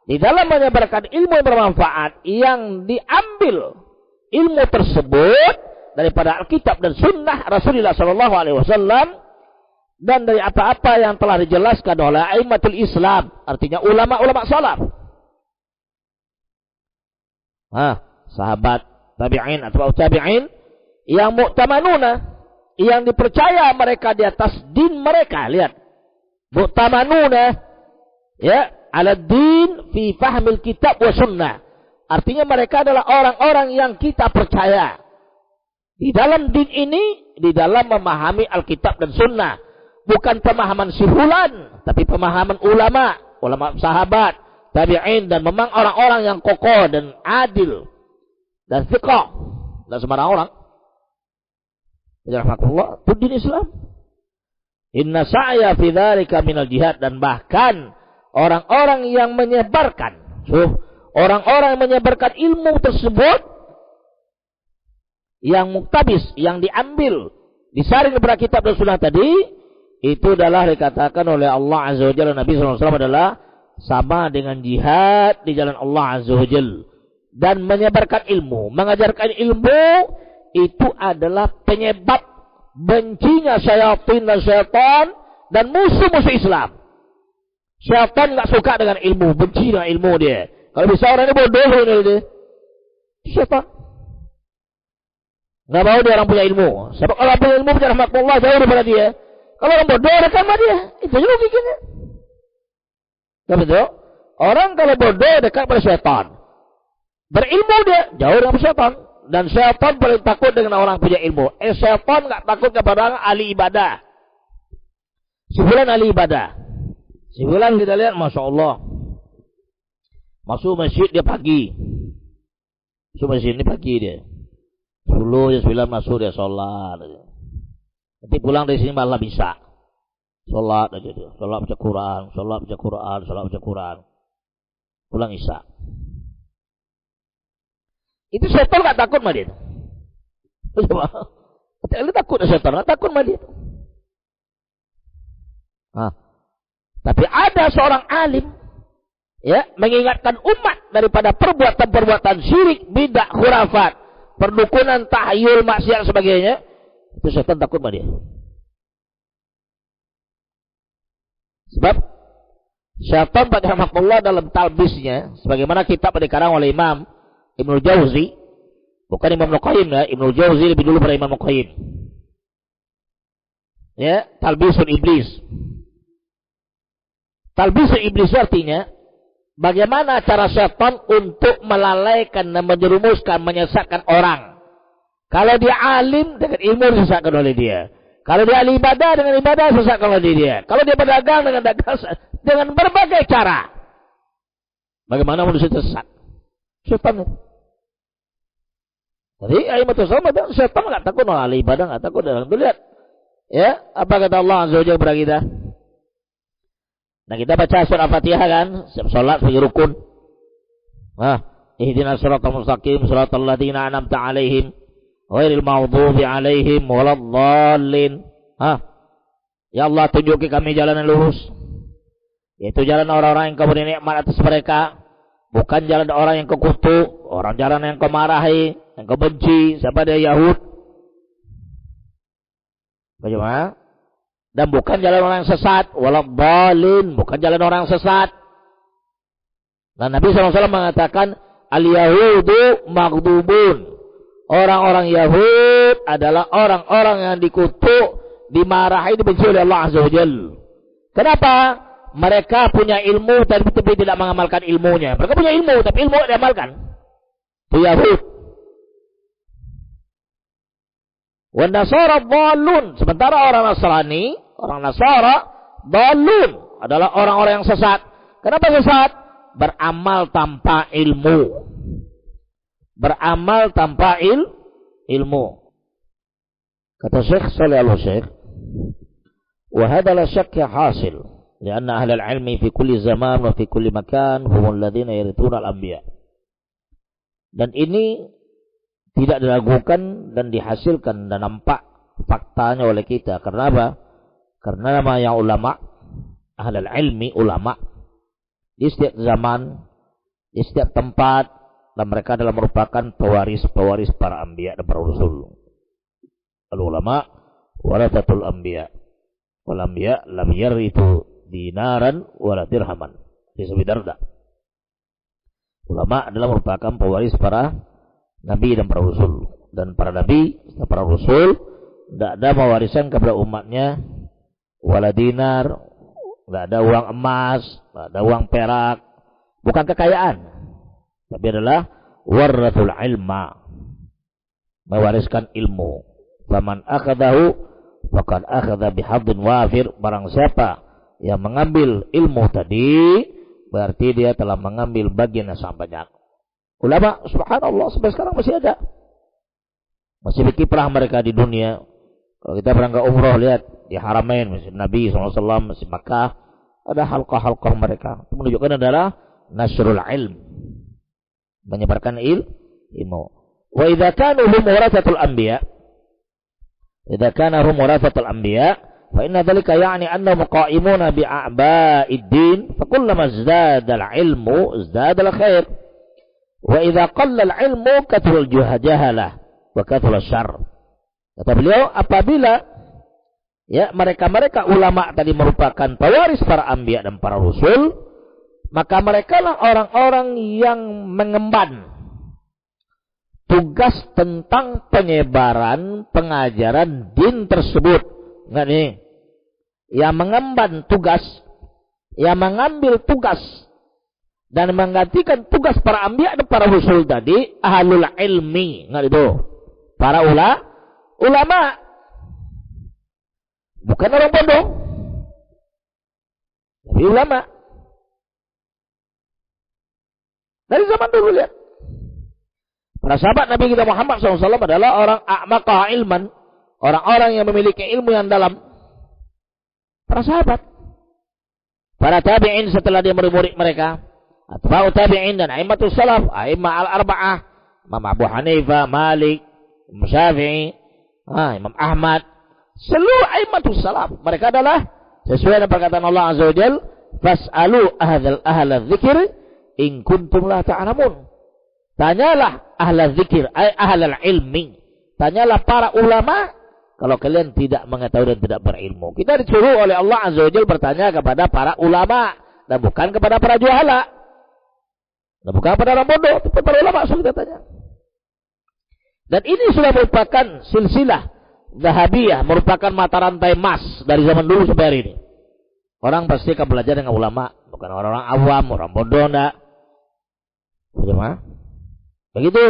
di dalam menyebarkan ilmu yang bermanfaat yang diambil ilmu tersebut daripada Alkitab dan Sunnah Rasulullah SAW dan dari apa-apa yang telah dijelaskan oleh Aimatul Islam, artinya ulama-ulama salaf, sahabat, tabi'in atau tabi'in yang mu'tamanuna, yang dipercaya mereka di atas din mereka. Lihat, mu'tamanuna, ya, ala din fi fahmil kitab wa sunnah, artinya mereka adalah orang-orang yang kita percaya di dalam din ini, di dalam memahami Alkitab dan Sunnah. Bukan pemahaman si fulan, tapi pemahaman ulama sahabat, tabi'in, dan memang orang-orang yang kokoh dan adil dan fiqh, dan sembarang orang. Rahmatullah, itu din Islam. Inna sa'ya fi dzalika minal jihad, dan bahkan orang-orang yang menyebarkan, orang-orang yang menyebarkan ilmu tersebut, yang muktabis, yang diambil, disaring kepada kitab dan sunnah tadi, itu adalah dikatakan oleh Allah Azza wa Jalla, Nabi SAW adalah sama dengan jihad di jalan Allah Azza wa Jalla. Dan menyebarkan ilmu, mengajarkan ilmu, itu adalah penyebab bencinya syaitan dan syaitan dan musuh-musuh Islam. Syaitan nggak suka dengan ilmu, benci dengan ilmu dia. Kalau bisa orang ini bodoh ini dia. Syaitan. Nggak mau dia orang punya ilmu. Sebab orang punya ilmu punya rahmatullah jauh daripada dia. Kalau orang bodoh dekat sama dia. Itu logikanya. Gak betul? Orang kalau bodoh dekat pada syaitan. Berilmu dia jauh dengan syaitan. Dan syaitan paling takut dengan orang punya ilmu. Syaitan nggak takut kepada orang ahli ibadah. Sebulan ahli ibadah. Sebulan kita lihat, Masya Allah. Masuk masjid dia pagi. Masuk masjid ini pagi dia. 10 jam 9 masuk dia sholat. Nanti pulang dari sini malah bisa. Sholat aja dia. Sholat baca Quran. Sholat baca Quran. Sholat baca Quran. Pulang isya. Itu setan gak takut sama dia. Dia takut setan. Gak takut sama dia. Tapi ada seorang alim. Ya, mengingatkan umat daripada perbuatan-perbuatan syirik, bidah, khurafat, perdukunan, tahyul, maksiat sebagainya. Itu setan takut sama dia. Sebab syaitan pada rahmatullah dalam talbisnya, sebagaimana kitab dikarang oleh Imam Ibnu Jauzi, bukan Imam Al-Qayyim ya, Ibnu Jauzi lebih dulu pada Imam Al-Qayyim. Ya, Talbisul Iblis. Talbisul Iblis artinya bagaimana cara syaitan untuk melalaikan dan menjerumuskan, menyesatkan orang. Kalau dia alim, dengan ilmu disesatkan oleh dia. Kalau dia ahli ibadah, dengan ibadah disesatkan oleh dia. Kalau dia berdagang, dengan dagang, dengan berbagai cara. Bagaimana manusia tersesat? Syaitan itu. Jadi, aimatul salam, syaitan nggak takut dengan ahli ibadah, nggak takut dengan itu. Lihat. Ya, apa kata Allah Azza wa Jalla kepada kita? Nah, kita baca surah Fatihah kan, salat sebagai rukun. Ihdinas siratal mustaqim, siratal ladzina an'amta 'alaihim, ghairil maghdubi 'alaihim waladdallin. Ya Allah, tunjuki kami jalan yang lurus. Yaitu jalan orang-orang yang kau beri nikmat atas mereka, bukan jalan orang yang kau kutuk, orang jalan yang kau marahi, yang kau benci, siapa dia Yahud. Bagaimana? Dan bukan jalan orang yang sesat. Waladhdallin. Bukan jalan orang yang sesat. Dan Nabi SAW mengatakan, Al-Yahudu maghdubun. Orang-orang Yahud adalah orang-orang yang dikutuk, dimarahi, dibenci oleh Allah Azza wa Jalla. Kenapa? Mereka punya ilmu tapi tidak mengamalkan ilmunya. Mereka punya ilmu tapi ilmu tidak diamalkan. Itu Yahud. Wa nasara dhallun. Sementara orang Nasrani, orang Nasara, dhalun, adalah orang-orang yang sesat. Kenapa sesat? Beramal tanpa ilmu. Beramal tanpa ilmu. Kata Syekh Salih Al-Syekh, وهذا لا شك حاصل لأن أهل العلم في كل زمان وفي كل مكان هم الذين يرثون الأنبياء. Dan ini tidak diragukan dan dihasilkan dan nampak faktanya oleh kita. Karena apa? Karena namanya ulama, ahlul ilmi, ulama, di setiap zaman, di setiap tempat, dan mereka adalah merupakan pewaris-pewaris para anbiya dan para rasul. Al-ulama warathatul anbiya. Wal anbiya lam yarithu dinaran wala dirhaman. Disebut Darda. Ulama adalah merupakan pewaris para nabi dan para rasul. Dan para nabi dan para rasul tidak ada mewarisan kepada umatnya wala dinar, tidak ada uang emas, tidak ada uang perak, bukan kekayaan, tapi adalah warathul ilma, mewariskan ilmu. Faman akhadahu faqad akhadha bihadzin wafir. Barang siapa yang mengambil ilmu tadi, berarti dia telah mengambil bagian yang sangat banyak. Ulama subhanallah sampai sekarang masih ada, masih berkiprah mereka di dunia. Kalau kita berangkat umroh, lihat di Haramain, Masjid Nabi SAW, Masjid Makkah, ada halqah-halqah mereka. Itu menunjukkan adalah nasrul ilm, menyebarkan ilmu. Wa idza kanu hum warathatul anbiya, idza kana hum warathatul anbiya, fa inna dhalika ya'ni annahum qa'imuna bi a'ba'id din, fa kullama izdada al-ilmu izdada al-khair. Wa idza qalla al-ilmu kathura al-jahalah wa kathura asy-syarr. Kata beliau, apabila ya mereka ulama tadi merupakan pewaris para anbiya dan para rasul, maka mereka lah orang-orang yang mengemban, tugas tentang penyebaran pengajaran din tersebut. Enggak nih. Yang mengemban tugas, yang mengambil tugas dan menggantikan tugas para anbiya dan para rasul tadi ahlul ilmi. Enggak itu. Para ulama. Bukan orang bodoh. Tapi ulama. Dari zaman dulu lihat. Para sahabat Nabi kita Muhammad SAW adalah orang a'maqah ilman. Orang-orang yang memiliki ilmu yang dalam. Para sahabat. Para tabi'in setelah dia murid-murid mereka. Atba'u tabi'in dan a'immatus salaf. A'immah al-arba'ah. Imam Abu Hanifah, Malik, Imam Syafi'i, Imam Ahmad. Seluruh a'immatus salaf. Mereka adalah sesuai dengan perkataan Allah Azza wa Jalla. Fas'alu ahla dzikr in kuntum la ta'lamun. Tanyalah ahla dzikir, ay ahlal ilmi. Tanyalah para ulama kalau kalian tidak mengetahui dan tidak berilmu. Kita disuruh oleh Allah Azza wa Jalla bertanya kepada para ulama dan bukan kepada para juhala. Dan bukan kepada orang bodoh, tapi para ulama sudah tanya. Dan ini sudah merupakan silsilah Zahabiyah, merupakan mata rantai emas dari zaman dulu sampai hari ini. Orang pasti akan belajar dengan ulama, bukan orang-orang awam, orang bodoh enggak. Bagaimana? Begitu.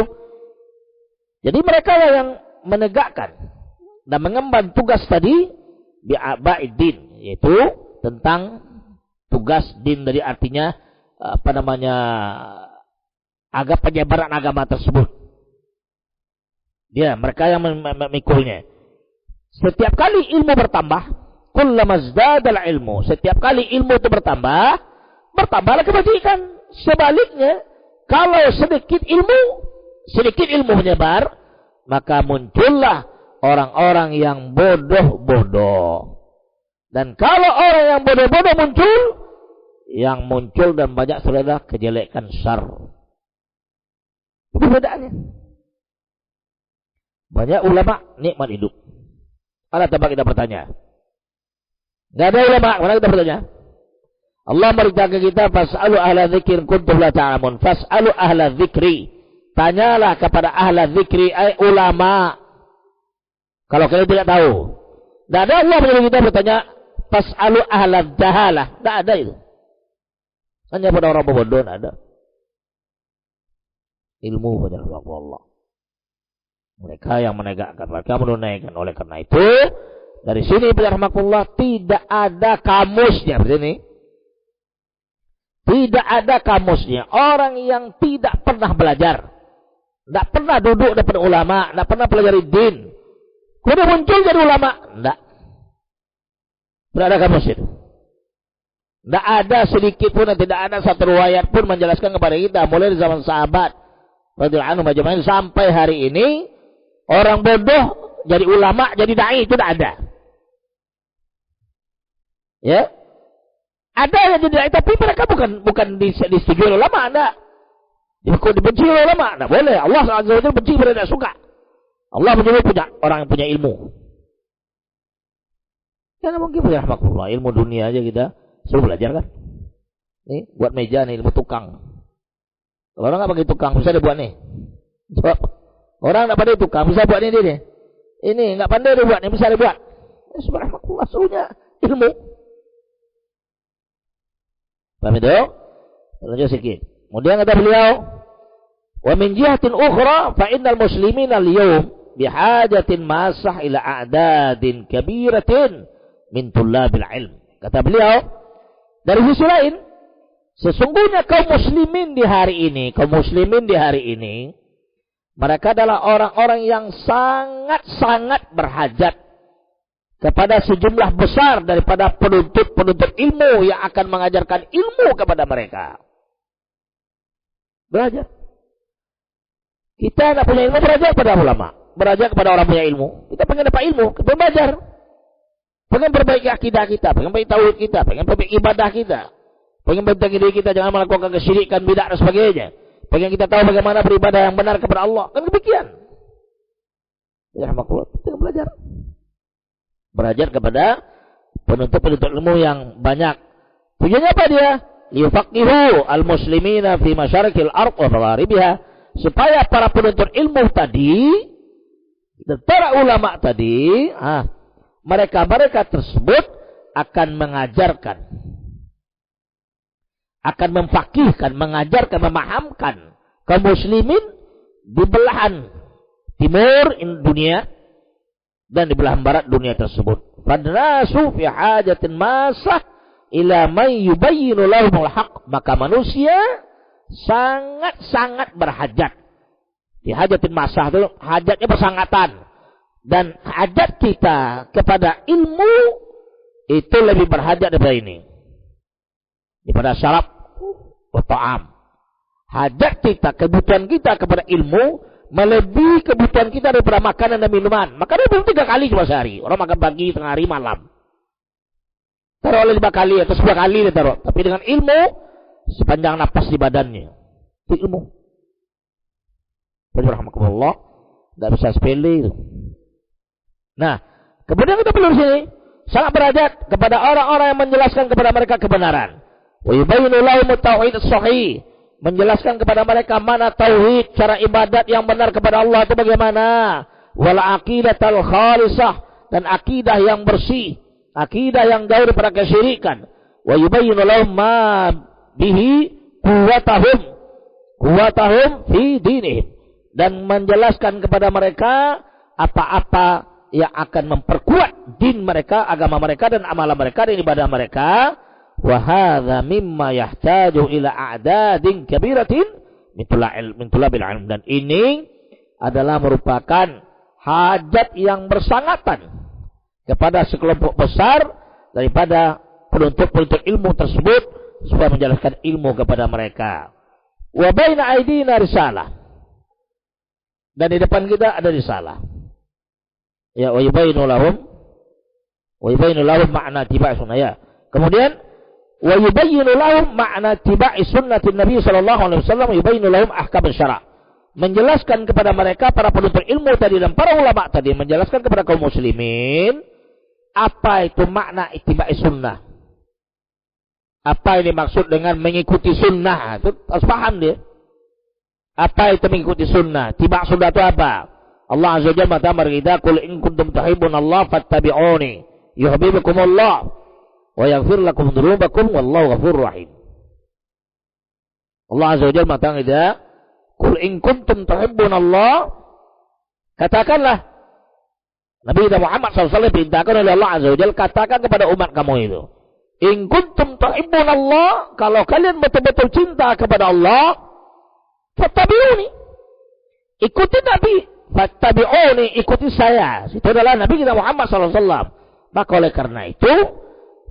Jadi mereka yang menegakkan dan mengemban tugas tadi bi'aba'id-din, yaitu tentang tugas din dari artinya penyebaran agama tersebut. Dia mereka yang memikulnya. Setiap kali ilmu bertambah, kullama zdadal ilmu, setiap kali ilmu itu bertambah, bertambahlah kebajikan. Sebaliknya, kalau sedikit ilmu menyebar, maka muncullah orang-orang yang bodoh-bodoh. Dan kalau orang yang bodoh-bodoh muncul, yang muncul dan banyak adalah kejelekan syar. Itu perbedaannya. Banyak ulama nikmat hidup. Ada tempat kita bertanya. Tidak ada ulama, mana kita bertanya? Allah merintahkan kita, fas'alu ahla dzikir kuntum la ta'lamun. Fas'alu ahla dzikri. Tanyalah kepada ahla dzikri, ay ulama. Kalau kalian tidak tahu. Tidak ada Allah menyuruh kita bertanya, fas'alu ahla jahalah. Tidak ada itu. Hanya pada orang bodoh, tidak ada. Ilmu pada Allah. Mereka yang menegakkan, mereka menunaikan. Oleh karena itu, dari sini rahmatullah tidak ada kamusnya. Seperti ini. Tidak ada kamusnya. Orang yang tidak pernah belajar. Tidak pernah duduk depan ulama. Tidak pernah pelajari din. Kemudian muncul jadi ulama. Tidak. Tidak ada kamus itu. Tidak ada sedikit pun dan tidak ada satu riwayat pun menjelaskan kepada kita. Mulai dari zaman sahabat. Radhiyallahu anhum majma'in sampai hari ini. Orang bodoh jadi ulama, jadi da'i, itu tidak ada. Ya, ada yang jadi da'i, tapi mereka bukan disetujui oleh ulama, enggak. Dibenci oleh ulama, enggak boleh. Allah SWT benci, mereka tidak suka. Allah menyuruh punya orang yang punya ilmu. Jangan mungkin punya rahmatullah, ilmu dunia aja kita suruh belajar kan. Nih, buat meja nih, ilmu tukang. Kalau orang nggak pakai tukang, bisa dibuat nih. Coba. Orang nggak pandai tukang, bisa buat ini nih. Ini nggak pandai dibuat, ini bisa dibuat. Subhanallah, suruhnya ilmu. Paham itu? Lanjut sedikit. Kemudian kata beliau, wa min jihatin ukhra fa innal muslimina al-yawm bihajatin masah ila a'dadin kabiratin min tullabil ilm. Kata beliau, dari sisi lain, sesungguhnya kaum muslimin di hari ini, mereka adalah orang-orang yang sangat-sangat berhajat kepada sejumlah besar daripada penuntut-penuntut ilmu yang akan mengajarkan ilmu kepada mereka. Belajar. Kita tidak punya ilmu, belajar kepada ulama. Belajar kepada orang punya ilmu. Kita pengen dapat ilmu, kita belajar. Pengen perbaiki akidah kita, pengen perbaiki tauhid kita, pengen perbaiki ibadah kita. Pengen perbaiki diri kita, jangan melakukan kesyirikan, bidah dan sebagainya. Pengen kita tahu bagaimana beribadah yang benar kepada Allah. Kan demikian. Ya, makhluk kita belajar. Belajar kepada penuntut-penuntut ilmu yang banyak. Tujuannya apa dia? Liyufaqihu al-muslimina fi masyarikil ardh wa magharibiha. supaya para penuntut ilmu tadi dan para ulama tadi, mereka tersebut akan mengajarkan, akan memfakihkan, mengajarkan, memahamkan kaum muslimin di belahan timur dunia dan di belahan barat dunia tersebut. Fadrasu fi hajatin masah ila man yubayyinu lahumul haq. Maka manusia sangat-sangat berhajat. Di hajatin masah itu hajatnya bersangatan. Dan hajat kita kepada ilmu itu lebih berhajat daripada ini. Daripada syarab wa ta'am. Hajat kita, kebutuhan kita kepada ilmu melebihi kebutuhan kita daripada makanan dan minuman. Makanan belum 3 kali cuma sehari. Orang makan pagi, tengah hari, malam. Taruh oleh 5 kali atau 10 kali dia taruh. Tapi dengan ilmu sepanjang napas di badannya. Itu ilmu. Rahmatullah, tidak bisa sepele itu. Nah, kemudian kita perlu sini sangat berhajat kepada orang-orang yang menjelaskan kepada mereka kebenaran. Wa yubayyinu lahum at-tauhid as-sahih. Menjelaskan kepada mereka mana tauhid, cara ibadat yang benar kepada Allah itu bagaimana. Wal aqidatul khalisah, dan akidah yang bersih, akidah yang jauh daripada kesyirikan. Wa yubayyinu lahum ma bihi quwwatahum fi dinihim, dan menjelaskan kepada mereka apa-apa yang akan memperkuat din mereka, agama mereka dan amalan mereka dan ibadah mereka. Wa hadza mimma yahtaju ila a'dadin kabiratin min tulabil ilm, dan ini adalah merupakan hajat yang bersangatan kepada sekelompok besar daripada penuntut ilmu tersebut supaya menjelaskan ilmu kepada mereka. Wa baina aidina risalah, dan di depan kita ada risalah. Ya, wa yubayyinu lahum ma'na tiba'i sunnah, ya. Kemudian wa yubayyinu lahum ma'na tiba'i sunnatin Nabi sallallahu alaihi wasallam, yubayyinu lahum ahkam syara'. Menjelaskan kepada mereka para penuntut ilmu tadi dan para ulama tadi, menjelaskan kepada kaum muslimin apa itu makna ittiba'i sunnah. Apa yang dimaksud dengan mengikuti sunnah? Itu harus paham dia. Apa itu mengikuti sunnah? Tiba' sunnah itu apa? Allah Azza wa Jalla berkata, "Qul in kuntum tuhibbunallah fattabi'uni yuhibbukumullah wa yaghfir lakum dzunubakum wallahu ghafurur rahim." Allah Azza wa Jalla berkata, "Qul in kuntum tuhibbunallah," katakanlah, Nabi Muhammad SAW perintahkan oleh Allah Azza wa Jalla, katakan kepada umat kamu itu, in kuntum tuhibbunallah, kalau kalian betul-betul cinta kepada Allah, fattabi'uni, ikuti Nabi. Fattabi'uni, ikuti saya. Itu adalah Nabi kita Muhammad SAW. Maka oleh karena itu,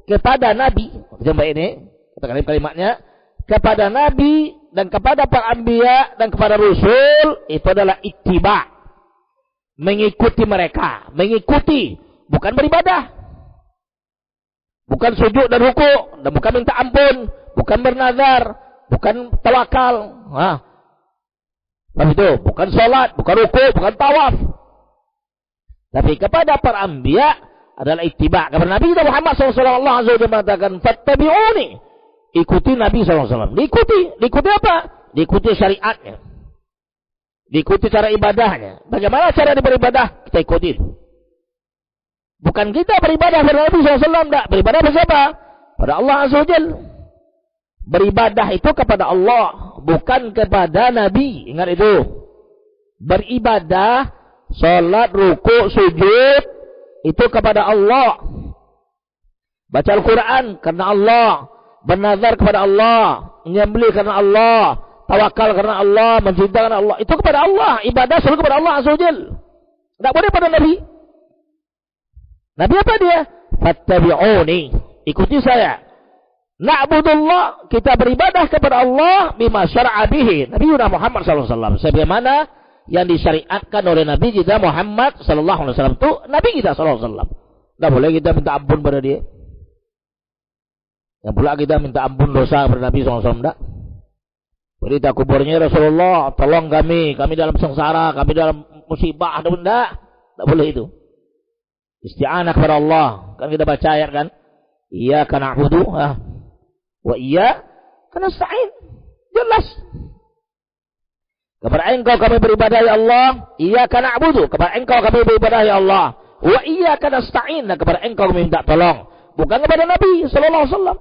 kepada Nabi, jemaah ini, kata kalimatnya, kepada Nabi dan kepada para anbiya dan kepada Rasul, itu adalah ittiba. Mengikuti mereka. Mengikuti, bukan beribadah. Bukan sujud dan ruku, dan bukan minta ampun, bukan bernazar, bukan tawakal. Itu bukan salat, bukan ruku, bukan tawaf. Tapi kepada para anbiya adalah ittiba. Kepada Nabi kita Muhammad SAW, Allah Azza wa Jalla mengatakan, fattabi'uni, ikuti Nabi SAW. Diikuti apa? Diikuti syariatnya. Diikuti cara ibadahnya. Bagaimana cara beribadah? Kita ikuti. Bukan kita beribadah kepada Nabi SAW, tidak. Beribadah kepada siapa? Pada Allah Azza wa Jalla. Beribadah itu kepada Allah, bukan kepada Nabi. Ingat itu. Beribadah, salat, ruku, sujud, itu kepada Allah. Baca Al-Quran karena Allah. Bernazar kepada Allah. Menyembelih karena Allah. Tawakal karena Allah. Mencintai karena Allah. Itu kepada Allah. Ibadah selalu kepada Allah Azza wa Jalla. Tidak boleh pada Nabi. Nabi apa dia? Fattabi'uni, ikuti saya. Na'budullah, kita beribadah kepada Allah bima syara'a bihi Nabi Muhammad SAW, sebagaimana yang disyariatkan oleh Nabi kita Muhammad SAW. Itu Nabi kita SAW. Tidak boleh kita minta ampun pada dia. Yang pula kita minta ampun dosa kepada Nabi SAW. Tidak. Berita kuburnya, Rasulullah, tolong kami dalam sengsara, kami dalam musibah. Tidak boleh itu. Isti'anah kepada Allah. Kan kita baca ayat kan, iyyaka na'budu wa iyyaka nasta'in. Jelas. Kepada engkau kami beribadah ya Allah. Iyyaka na'budu. Kepada engkau kami beribadah ya Allah. Wa iyyaka nasta'in. Dan kepada engkau kami minta tolong. Bukan kepada Nabi sallallahu alaihi wasallam.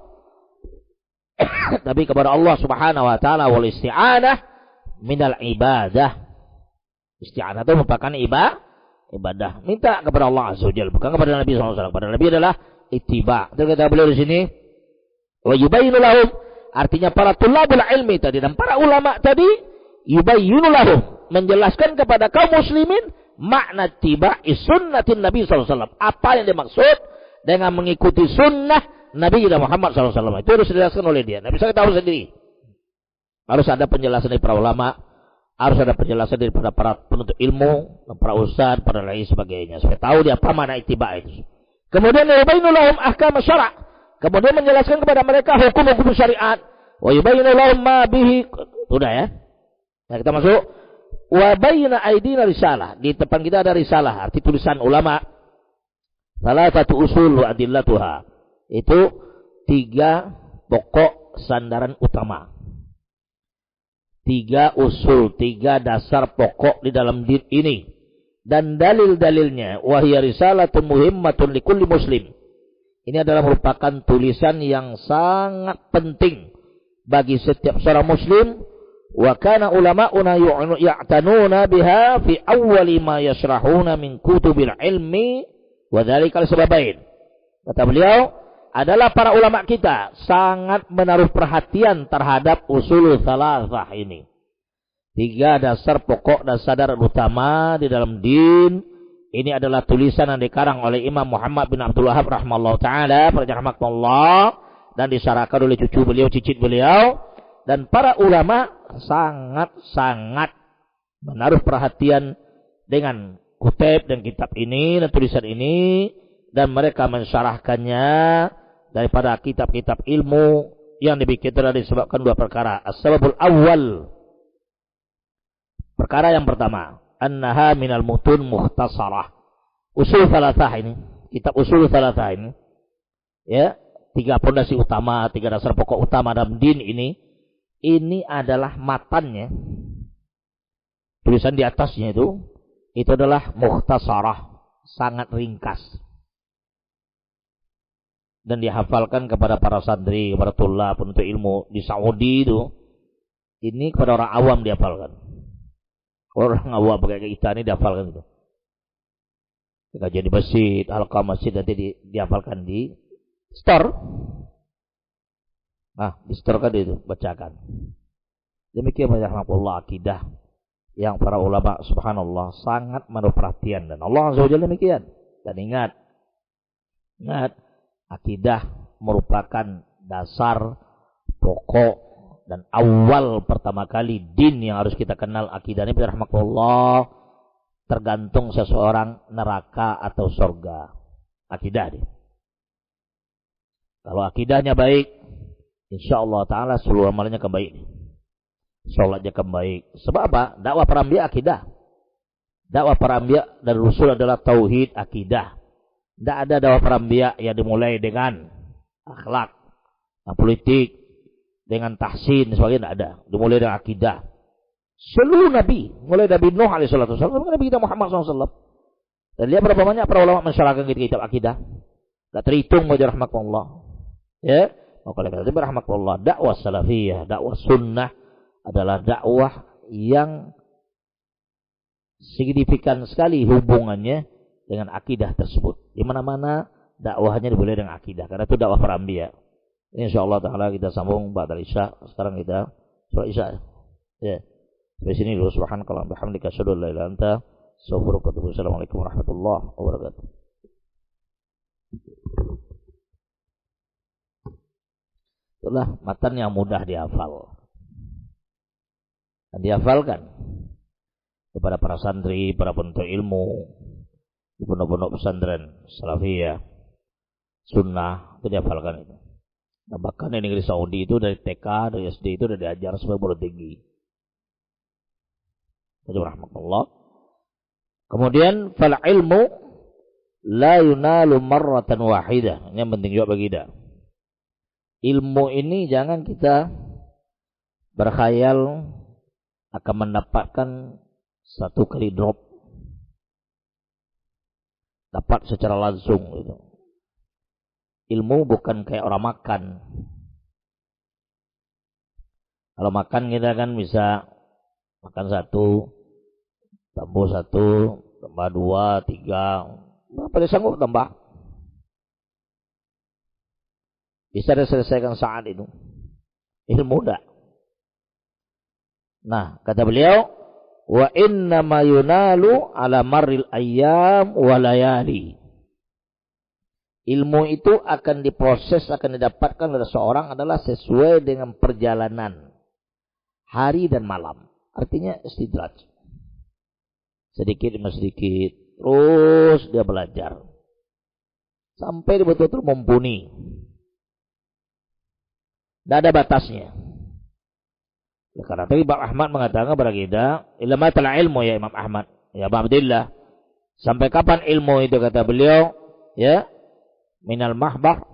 Tapi kepada Allah Subhanahu wa taala. Wal isti'anah minal ibadah. Isti'anah itu merupakan ibadah. Minta kepada Allah Azza wa Jalla, bukan kepada Nabi sallallahu alaihi wasallam. Kepada Nabi adalah ittiba. Itu kata beliau di sini. Wa yubayyinu lahum. Artinya para tulabul ilmi tadi dan para ulama tadi yubayyinu lahum, menjelaskan kepada kaum muslimin makna tiba'i sunnatin Nabi sallallahu alaihi wasallam. Apa yang dimaksud dengan mengikuti sunnah Nabi Muhammad sallallahu alaihi wasallam. Itu harus dijelaskan oleh dia. Nabi saya tahu sendiri. Harus ada penjelasan dari para ulama, harus ada penjelasan dari para penuntut ilmu, para ustaz, para lain sebagainya. Supaya tahu dia apa makna ittiba' itu. Kemudian yubayyinu lahum ahkam syara'. Kemudian menjelaskan kepada mereka hukum-hukum syariat. Wa yubayyinu lahum ma bihi. Sudah ya. Nah, kita masuk. Wa bayyana aidina risalah. Di depan kita ada risalah, arti tulisan ulama. Salah satu usul wa adillatuha. Itu 3 pokok sandaran utama. 3 usul, 3 dasar pokok di dalam din ini. Dan dalil-dalilnya wahiyya risalatun muhimmatun likulli muslim. Ini adalah merupakan tulisan yang sangat penting bagi setiap seorang muslim. Wa kana ulama'una ya'tanuna biha fi awwali ma yashrahuna min kutubil ilmi wa dzalika lisababain. Kata beliau, adalah para ulama kita sangat menaruh perhatian terhadap usul salasah ini. 3 dasar pokok dan sadaran utama di dalam din. Ini adalah tulisan yang dikarang oleh Imam Muhammad bin Abdul Wahhab rahimahullah ta'ala, rahimahullah, dan disyarahkan oleh cucu beliau, cicit beliau. Dan para ulama sangat-sangat menaruh perhatian dengan kutub dan kitab ini dan tulisan ini. Dan mereka mensyarahkannya daripada kitab-kitab ilmu yang dibikin telah disebabkan 2 perkara. As-sababul awal. Perkara yang pertama. Annaha minal mutun mukhtasarah. Usul salasah ini, kitab usul salasah ini, ya, 3 pondasi utama, 3 dasar pokok utama dalam din ini adalah matannya. Tulisan di atasnya itu adalah mukhtasarah, sangat ringkas. Dan dihafalkan kepada para santri, kepada tullah, penuntut ilmu di Saudi itu. Ini kepada orang awam dihafalkan. Orang awam pakai kita ini dihafalkan itu. Kajian di masjid, halaqah masjid nanti dihafalkan di store. Di store kan itu bacakan. Demikian rahmatullah akidah yang para ulama subhanallah sangat menaruh perhatian, dan Allah azza wajalla demikian. Dan ingat akidah merupakan dasar pokok dan awal pertama kali din yang harus kita kenal. Akidah ini rahmatullah tergantung seseorang neraka atau surga. Akidah dia. Kalau akidahnya baik, insyaallah taala seluruh amalnya akan baik. Salatnya akan baik. Sebab apa? Dakwah para anbiya akidah. Dakwah para anbiya dan rasul adalah tauhid akidah. Tidak ada dakwah para anbiya yang dimulai dengan akhlak, politik, dengan tahsin sebagainya, tidak ada. Dimulai dengan akidah. Seluruh nabi, mulai Nabi Nuh alaihi salatu wasallam sampai Nabi kita Muhammad SAW. Dan lihat berapa banyak para ulama mensyarahkan kitab akidah. Tidak terhitung wajah rahmatullah. Ya, maka kata rahmatullah, dakwah salafiyah, dakwah sunnah adalah dakwah yang signifikan sekali hubungannya dengan akidah tersebut. Di mana-mana dakwahnya dimulai dengan akidah, karena itu dakwah para anbiya. Insyaallah taala kita sambung ba'da isya. Sekarang kita sholat isya. Ya. Sampai sini dulu. Subhanakallahumma bihamdika asyhadu an la ilaha illa anta astaghfiruka wa atubu ilaik. Assalamualaikum warahmatullahi wabarakatuh. Itulah matan yang mudah dihafal. Dan dihafalkan kepada para santri, para penuntut ilmu di pondok-pondok pesantren salafiyah, sunnah, itu dihafalkan itu. Nah, bahkan di negeri Saudi itu dari TK, dari SD itu sudah diajar sampai bola tinggi. Rahmatullah. Kemudian fal ilmu la yunalu marratan wahidah. Ini yang penting juga bagi kita. Ilmu ini jangan kita berkhayal akan mendapatkan satu kali drop. Dapat secara langsung gitu. Ilmu bukan kayak orang makan. Kalau makan kita kan bisa makan satu, tambah satu, tambah dua, tiga. Berapa dia sanggup tambah? Bisa diselesaikan saat itu. Ilmu mudah. Nah, kata beliau, wa inna ma yunalu ala marril ayyam wa layali. Ilmu itu akan diproses, akan didapatkan oleh seorang adalah sesuai dengan perjalanan hari dan malam. Artinya istidraj. Sedikit demi sedikit, terus dia belajar sampai dia betul-betul mumpuni. Tidak ada batasnya. Karena tadi Imam Ahmad mengatakan kepada kita, ilmu telah ilmu ya Imam Ahmad, ya Abu Abdillah. Sampai kapan ilmu itu kata beliau? Ya, minal mahbar,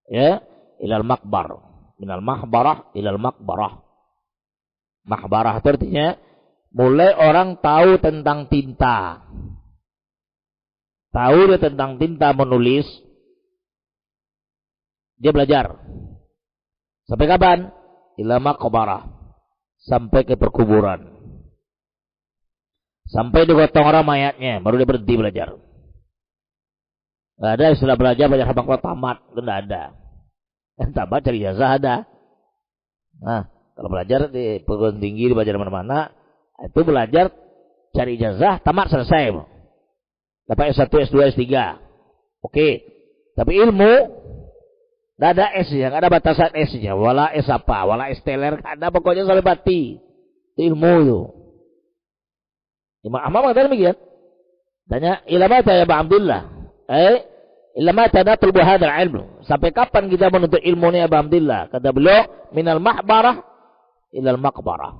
ya, ilal makbar, minal mahbarah ilal makbarah. Mahbarah itu artinya mulai orang tahu tentang tinta, tahu dia tentang tinta menulis, dia belajar. Sampai kapan? Ilal makbarah. Sampai ke perkuburan. Sampai digotong orang mayatnya, baru dia berhenti belajar. Tidak ada istilah belajar sampai kalau tamat, itu tidak ada. Yang tamat cari ijazah ada. Nah, kalau belajar di perguruan tinggi, belajar mana-mana, itu belajar cari ijazah, tamat selesai. Dapat S1, S2, S3. Oke. Tapi ilmu, tidak ada S-nya, tidak ada batasan S-nya. Wala S apa, wala S teler, tidak ada, pokoknya sampai mati. Itu ilmu itu. Imam Ahmad mengatakan demikian. Tanya, ilmu ya Abu Abdillah. Ilmu tanatul hadal ilmu. Sampai kapan kita menuntut ilmu ini Abu Abdillah? Kata beliau, minal mahbarah ilal makbarah.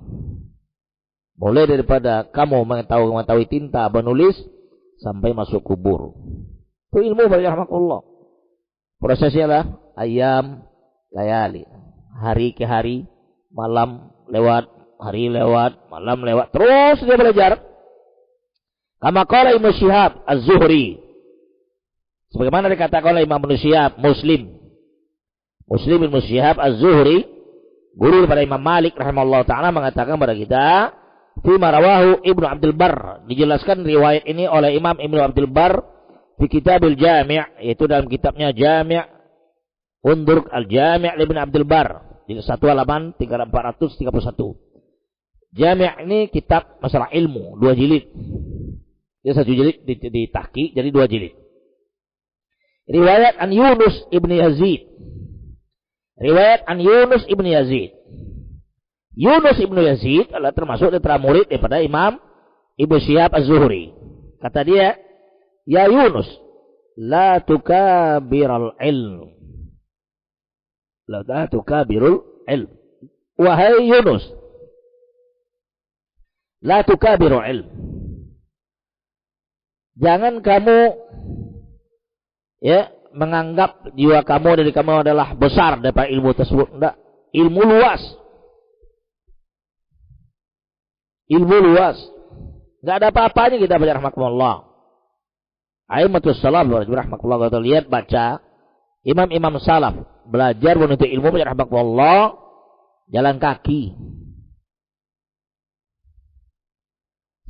Mulai daripada kamu mengetahui tinta, menulis, sampai masuk kubur. Itu ilmu bagi rahmatullah. Prosesnya lah ayam, layali. Hari ke hari, malam lewat, hari lewat, malam lewat. Terus dia belajar. Kama qala Ibnu Syihab Az-Zuhri. Sebagaimana dikatakan oleh Imam Ibnu Syihab, Muslim Ibnu Syihab Az-Zuhri, guru daripada Imam Malik rahimahullah ta'ala, mengatakan kepada kita, fi marawahu Ibnu Abdul Barr. Dijelaskan riwayat ini oleh Imam Ibnu Abdul Barr di Kitabul Jami', yaitu dalam kitabnya Jami' Undur Al-Jami' Ibnu Abdul Barr di 1 halaman 431. Jami' ini kitab masalah ilmu, 2 jilid. Dia 1 jilid ditahqiq jadi 2 jilid. Riwayat an Yunus ibn Yazid. Riwayat an Yunus ibn Yazid. Yunus ibn Yazid adalah termasuk dari murid daripada Imam Ibnu Syihab Az-Zuhri. Kata dia, ya Yunus, la tukabiral ilm. La tukabirul ilm. Wahai Yunus, la tukabirul ilm. Jangan kamu menganggap jiwa kamu dari kamu adalah besar daripada ilmu tersebut. Tidak. Ilmu luas. Ilmu luas. Tidak ada apa-apanya kita baca rahmatullah. Aimatus salaf rahmatullah. Kita lihat baca imam-imam salaf belajar menuntut ilmu baca rahmatullah jalan kaki.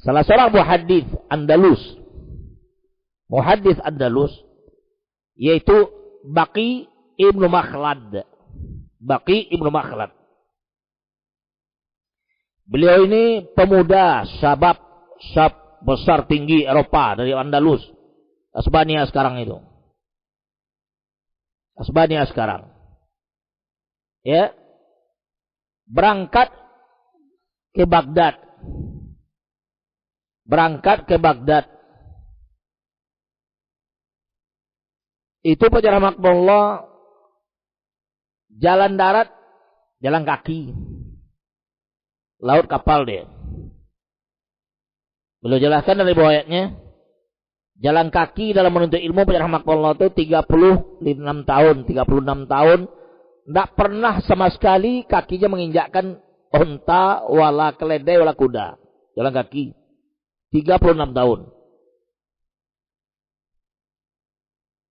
Salah seorang muhaddits Andalus yaitu Baqi Ibnu Makhlad. Beliau ini pemuda syab besar tinggi Eropa dari Andalus. Asbania sekarang. Ya. Berangkat ke Baghdad. Itu penjara Allah, jalan darat, jalan kaki, laut kapal dia. Beliau jelaskan dari riwayatnya, jalan kaki dalam menuntut ilmu penjara Allah itu 36 tahun, tidak pernah sama sekali kakinya menginjakkan unta, wala keledai, wala kuda. Jalan kaki. 36 tahun.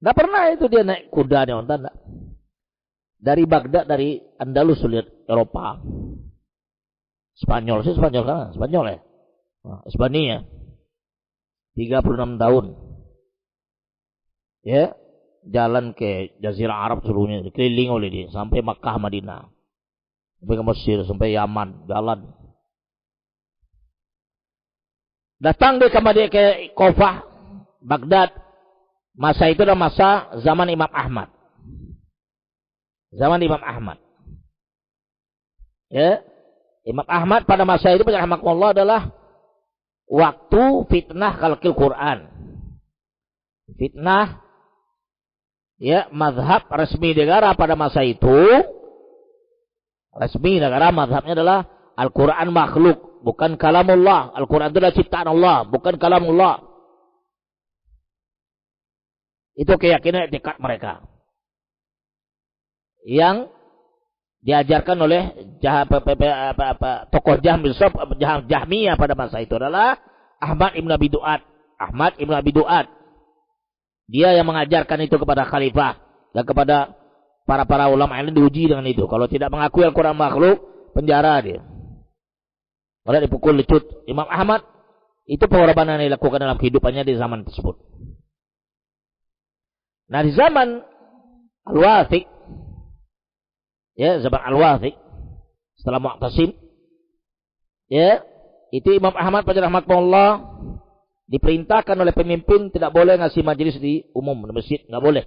Nggak pernah itu dia naik kuda, naik unta. Enggak. Dari Baghdad, dari Andalus, lihat Eropa. Spanyol sih, Spanyol kan? Spanyol ya? Spania. 36 tahun. Ya, jalan ke Jazirah Arab seluruhnya, dikeliling oleh dia sampai Makkah, Madinah, sampai ke Mesir, sampai Yaman, jalan. Datang dia ke Kufah, Baghdad. Masa itu adalah masa zaman Imam Ahmad. Zaman Imam Ahmad. Ya, Imam Ahmad pada masa itu rahimahullah adalah waktu fitnah khalqil Quran. Fitnah ya mazhab resmi negara pada masa itu. Resmi negara mazhabnya adalah Al-Quran makhluk, bukan kalamullah. Al-Quran itu adalah ciptaan Allah, bukan kalamullah. Itu keyakinan etikat mereka. Yang diajarkan oleh tokoh Jahmiyah pada masa itu adalah Ahmad Ibn Abi Du'ad. Ahmad Ibn Abi Du'ad. Dia yang mengajarkan itu kepada khalifah dan kepada para ulama yang diuji dengan itu. Kalau tidak mengakui Al-Quran makhluk, penjara dia. Kalau dipukul lecut. Imam Ahmad itu pengorbanan yang dilakukan dalam kehidupannya di zaman tersebut. Nah, di zaman Al-Wathiq, ya, zaman Al-Wathiq, setelah Mu'tasim, ya, itu Imam Ahmad pada rahmatullah diperintahkan oleh pemimpin tidak boleh ngasih majelis di umum, di masjid, nggak boleh.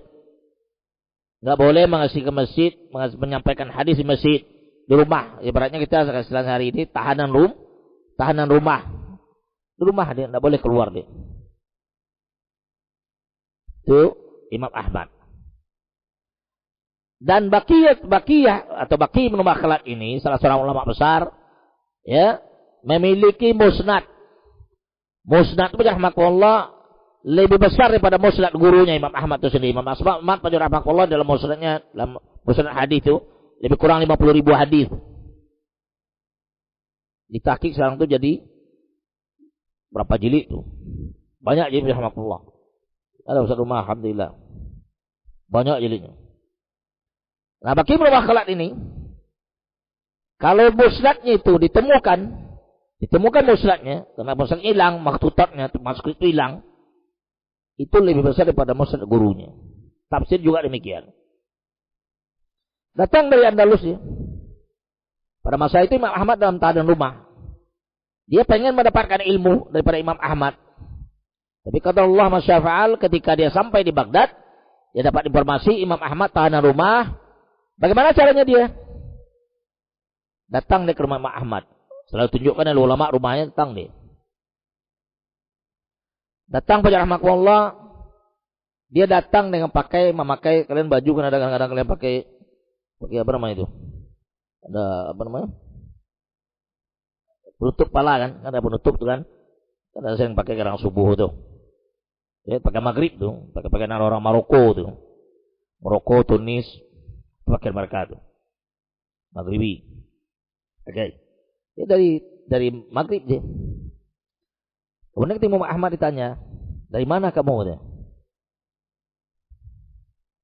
Nggak boleh mengasih ke masjid, menyampaikan hadis di masjid, di rumah. Ibaratnya kita sekarang hari ini tahanan rumah. Di rumah dia nggak boleh keluar dia. Itu Imam Ahmad. Dan Baqiyah atau Baqi Ibnu Makhlad ini salah seorang ulama besar, ya, memiliki musnad. Musnad itu rahmatullah lebih besar daripada musnad gurunya Imam Ahmad itu sendiri. Imam Ahmad rahmatullah dalam musnadnya, dalam musnad hadis itu lebih kurang 50.000 hadis. Ditahqiq sekarang itu jadi berapa jilid tuh? Banyak jilid rahmatullah. Ada Ustaz rumah, alhamdulillah. Banyak jilidnya. Nah, bagi Ibnu Makhlad ini, kalau musnadnya itu ditemukan musnadnya, karena musnad hilang, maktutatnya, manuskrip itu hilang, itu lebih besar daripada musnad gurunya. Tafsir juga demikian. Datang dari Andalus ya. Pada masa itu Imam Ahmad dalam tahanan rumah. Dia pengen mendapatkan ilmu daripada Imam Ahmad. Tapi kata Allah masyafa'al, ketika dia sampai di Baghdad, dia dapat informasi Imam Ahmad tahanan rumah. Bagaimana caranya dia? Datang dia ke rumah Imam Ahmad. Setelah tunjukkan oleh ulama rumahnya, datang dia. Datang pada rahmatullah, dia datang dengan memakai kalian baju kan ada kadang-kadang kalian pakai apa namanya itu? Ada apa namanya? Penutup kepala kan? Ada penutup tuh kan? Ada yang pakai kadang subuh tuh. Ya, pakai maghrib tuh, pakai orang Maroko tuh. Maroko, Tunis, pakai mereka tuh. Maghribi. Oke. Okay. Ya, dari maghrib dia. Kemudian ketika Imam Ahmad ditanya, dari mana kamu?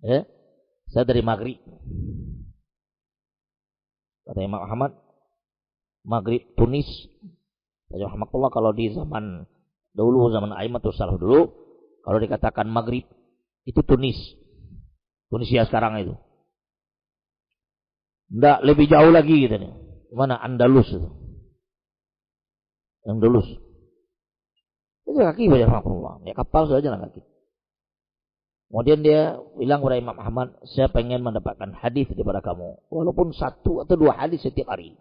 Ya, saya dari maghrib. Kata Imam Ahmad, maghrib Tunis. Alhamdulillah kalau di zaman dahulu, zaman Aimatus Salaf dulu, kalau dikatakan maghrib itu Tunisia sekarang itu. Nggak lebih jauh lagi gitu nih. Mana Andalus itu. Andalus. Itu kaki banyak rahmatullah. Ya kapal saja jalan kaki. Kemudian dia bilang kepada Imam Ahmad, saya pengen mendapatkan hadis daripada kamu. Walaupun 1 atau 2 hadis setiap hari.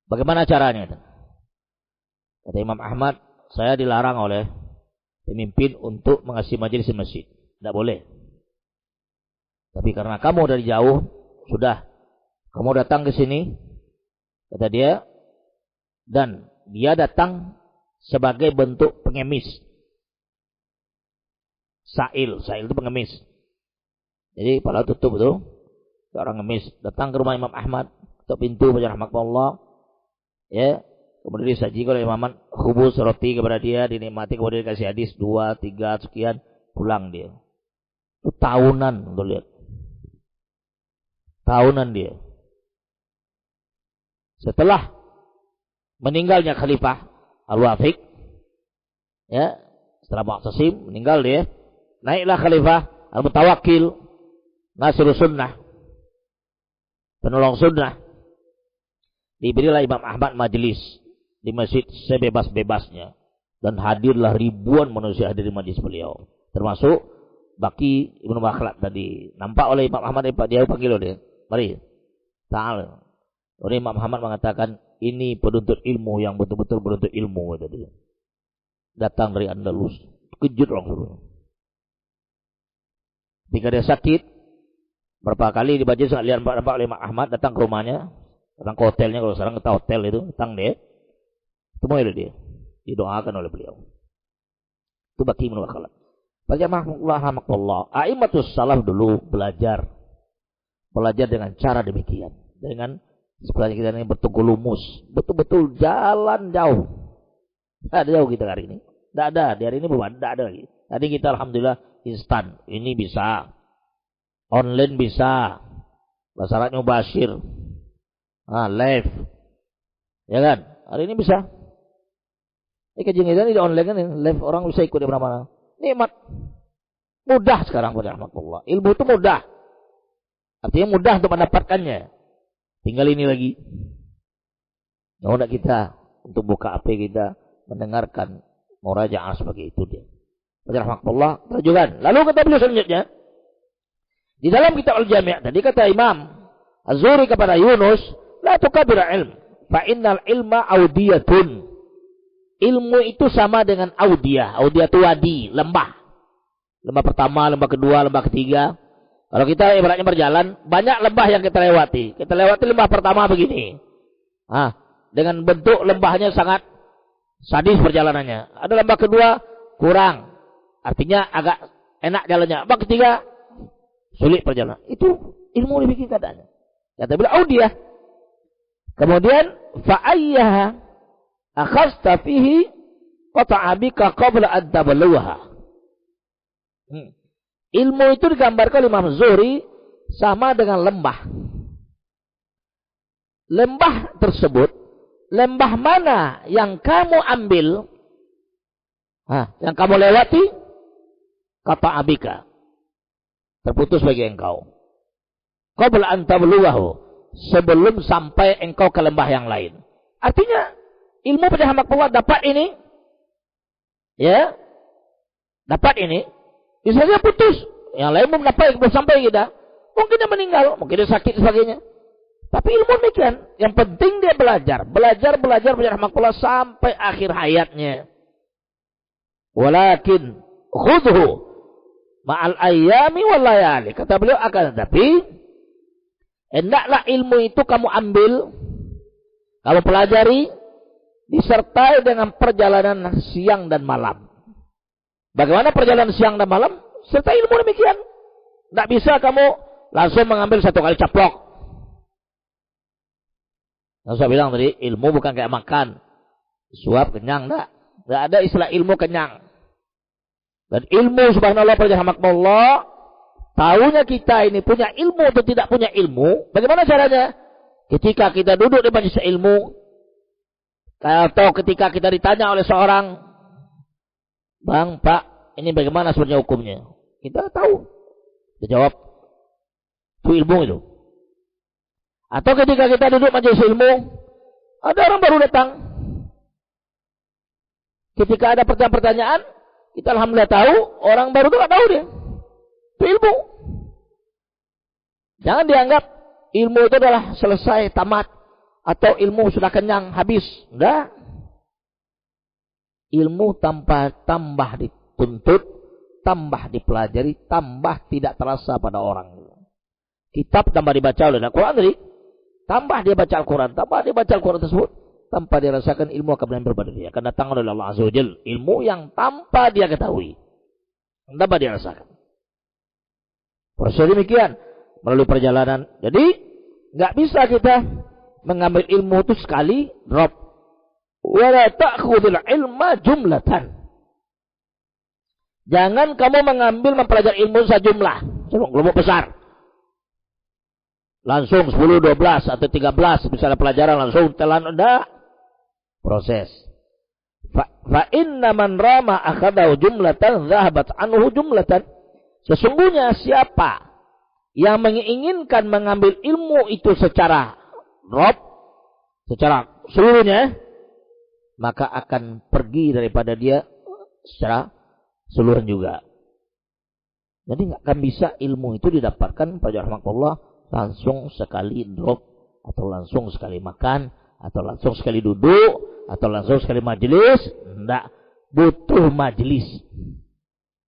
Bagaimana caranya? Kata Imam Ahmad, saya dilarang oleh pemimpin untuk mengasih majelis di masjid. Tidak boleh. Tapi karena kamu dari jauh, sudah. Kamu datang ke sini, kata dia, dan dia datang sebagai bentuk pengemis. Sa'il itu pengemis. Jadi pada tutup itu, seorang ngemis datang ke rumah Imam Ahmad, ketuk pintu baca rahmatullah, ya, kemudian disajikan oleh Imam Ahmad khubus roti kepada dia, dinikmati, kemudian dikasih hadis 2, 3 sekian, pulang dia. Itu tahunan, untuk lihat. Tahunan dia. Setelah meninggalnya Khalifah Al-Wafiq, ya, setelah Mu'tasim meninggal dia, naiklah Khalifah Al-Mutawakkil, Nasrul Sunnah, penolong sunnah. Diberilah Imam Ahmad majelis di masjid sebebas-bebasnya, dan hadirlah ribuan manusia hadir di majelis beliau, termasuk Baki Ibnu Makhlad tadi. Nampak oleh Imam Ahmad, dia panggil dia, mari, ta'al. Oleh Imam Ahmad mengatakan, ini penuntut ilmu yang betul-betul penuntut ilmu tadi. Datang dari Andalus, kejut langsung. Ketika dia sakit, berapa kali dibaca lihat nampak oleh Imam Ahmad, datang ke rumahnya, datang ke hotelnya, kalau sekarang kita hotel itu, datang dia, ketemu oleh dia, didoakan oleh beliau. Itu Baki Ibnu Makhlad. Baca rahmatullah. A'immatus salaf dulu belajar dengan cara demikian, dengan sebenarnya kita ini bertunggu lumus, betul-betul jalan jauh. Tidak ada jauh kita hari ini. Tidak ada, di hari ini belum ada lagi. Tadi kita alhamdulillah instan, ini bisa, online bisa, bahasa Arabnya mubashir, live, ya kan? Hari ini bisa. Ini kajian kita ini di online kan, live, orang bisa ikut di mana-mana. Nikmat, mudah sekarang pada rahmatullah. Ilmu itu mudah, artinya mudah untuk mendapatkannya. Tinggal ini lagi, mau tidak kita untuk buka HP kita, mendengarkan murajaah sebagai itu dia. Pada rahmatullah, terjugan. Lalu kata beliau selanjutnya, di dalam kitab Al-Jami' tadi kata Imam Az-Zuhri kepada Yunus, la tukabir ilm, fa innal ilma audiyatun. Ilmu itu sama dengan audiyah. Audiyah itu wadi, lembah. Lembah pertama, lembah kedua, lembah ketiga. Kalau kita ibaratnya berjalan, banyak lembah yang kita lewati. Kita lewati lembah pertama begini. Dengan bentuk lembahnya sangat sadis perjalanannya. Ada lembah kedua, kurang. Artinya agak enak jalannya. Lembah ketiga, sulit perjalanan. Itu ilmu dibikin keadaannya. Kata beliau audiyah. Kemudian, fa'ayyaha akhasta fihi qata'a bika qabla an taballuha. Ilmu itu digambarkan oleh Imam Zuhri sama dengan lembah. Lembah tersebut, lembah mana yang kamu ambil, yang kamu lewati, qata'a bika, terputus bagi engkau. Qabla an taballuhu, sebelum sampai engkau ke lembah yang lain. Artinya ilmu pada rahmatullah dapat ini, ya, dapat ini, bisa saja putus. Yang lain belum dapat, belum sampai kita. Mungkin dia meninggal, mungkin dia sakit dan sebagainya. Tapi ilmu demikian, yang penting dia belajar pada rahmatullah sampai akhir hayatnya. Walakin khudhu ma'al ayyami wal layali. Kata beliau, akan tetapi hendaklah ilmu itu kamu ambil, kamu pelajari, disertai dengan perjalanan siang dan malam. Bagaimana perjalanan siang dan malam? Serta ilmu demikian. Tidak bisa kamu langsung mengambil satu kali caplok. Yang saya bilang tadi, ilmu bukan kayak makan. Suap kenyang, tidak. Tidak ada istilah ilmu kenyang. Dan ilmu subhanallah rahmatullah, tahunya kita ini punya ilmu atau tidak punya ilmu. Bagaimana caranya? Ketika kita duduk di majelis ilmu, atau ketika kita ditanya oleh seorang, Bang, Pak, ini bagaimana sebenarnya hukumnya? Kita tahu. Kita jawab, itu ilmu itu. Atau ketika kita duduk majelis ilmu, ada orang baru datang. Ketika ada pertanyaan, kita alhamdulillah tahu, orang baru itu nggak tahu dia. Itu ilmu. Jangan dianggap ilmu itu adalah selesai, tamat. Atau ilmu sudah kenyang, habis. Enggak. Ilmu tambah dituntut, tambah dipelajari, tambah tidak terasa pada orang. Kitab tambah dibaca oleh Al-Quran tadi. Tambah dia baca Al-Quran. Tambah dia baca Al-Quran tersebut. Tanpa dia rasakan, ilmu akan menempel pada dia. Akan datang oleh Allah Azza wa Jalla. Ilmu yang tanpa dia ketahui. Tanpa dia rasakan. Proses demikian. melalui perjalanan. Jadi nggak bisa kita mengambil ilmu itu sekali drop. Wala ta'khudhul ilma jumlatan. Jangan kamu mengambil mempelajari ilmu sejumlah, kelompok besar. Langsung 10, 12 atau 13 misalnya pelajaran langsung telan, enggak. Proses. Fa inna man rama akhadahu jumlatan dhahabat anhu jumlatan. Sesungguhnya siapa yang menginginkan mengambil ilmu itu secara drop, secara seluruhnya, maka akan pergi daripada dia secara seluruh juga. Jadi nggak akan bisa ilmu itu didapatkan pada rahmatullah langsung sekali drop, atau langsung sekali makan, atau langsung sekali duduk, atau langsung sekali majelis. Enggak, butuh majelis.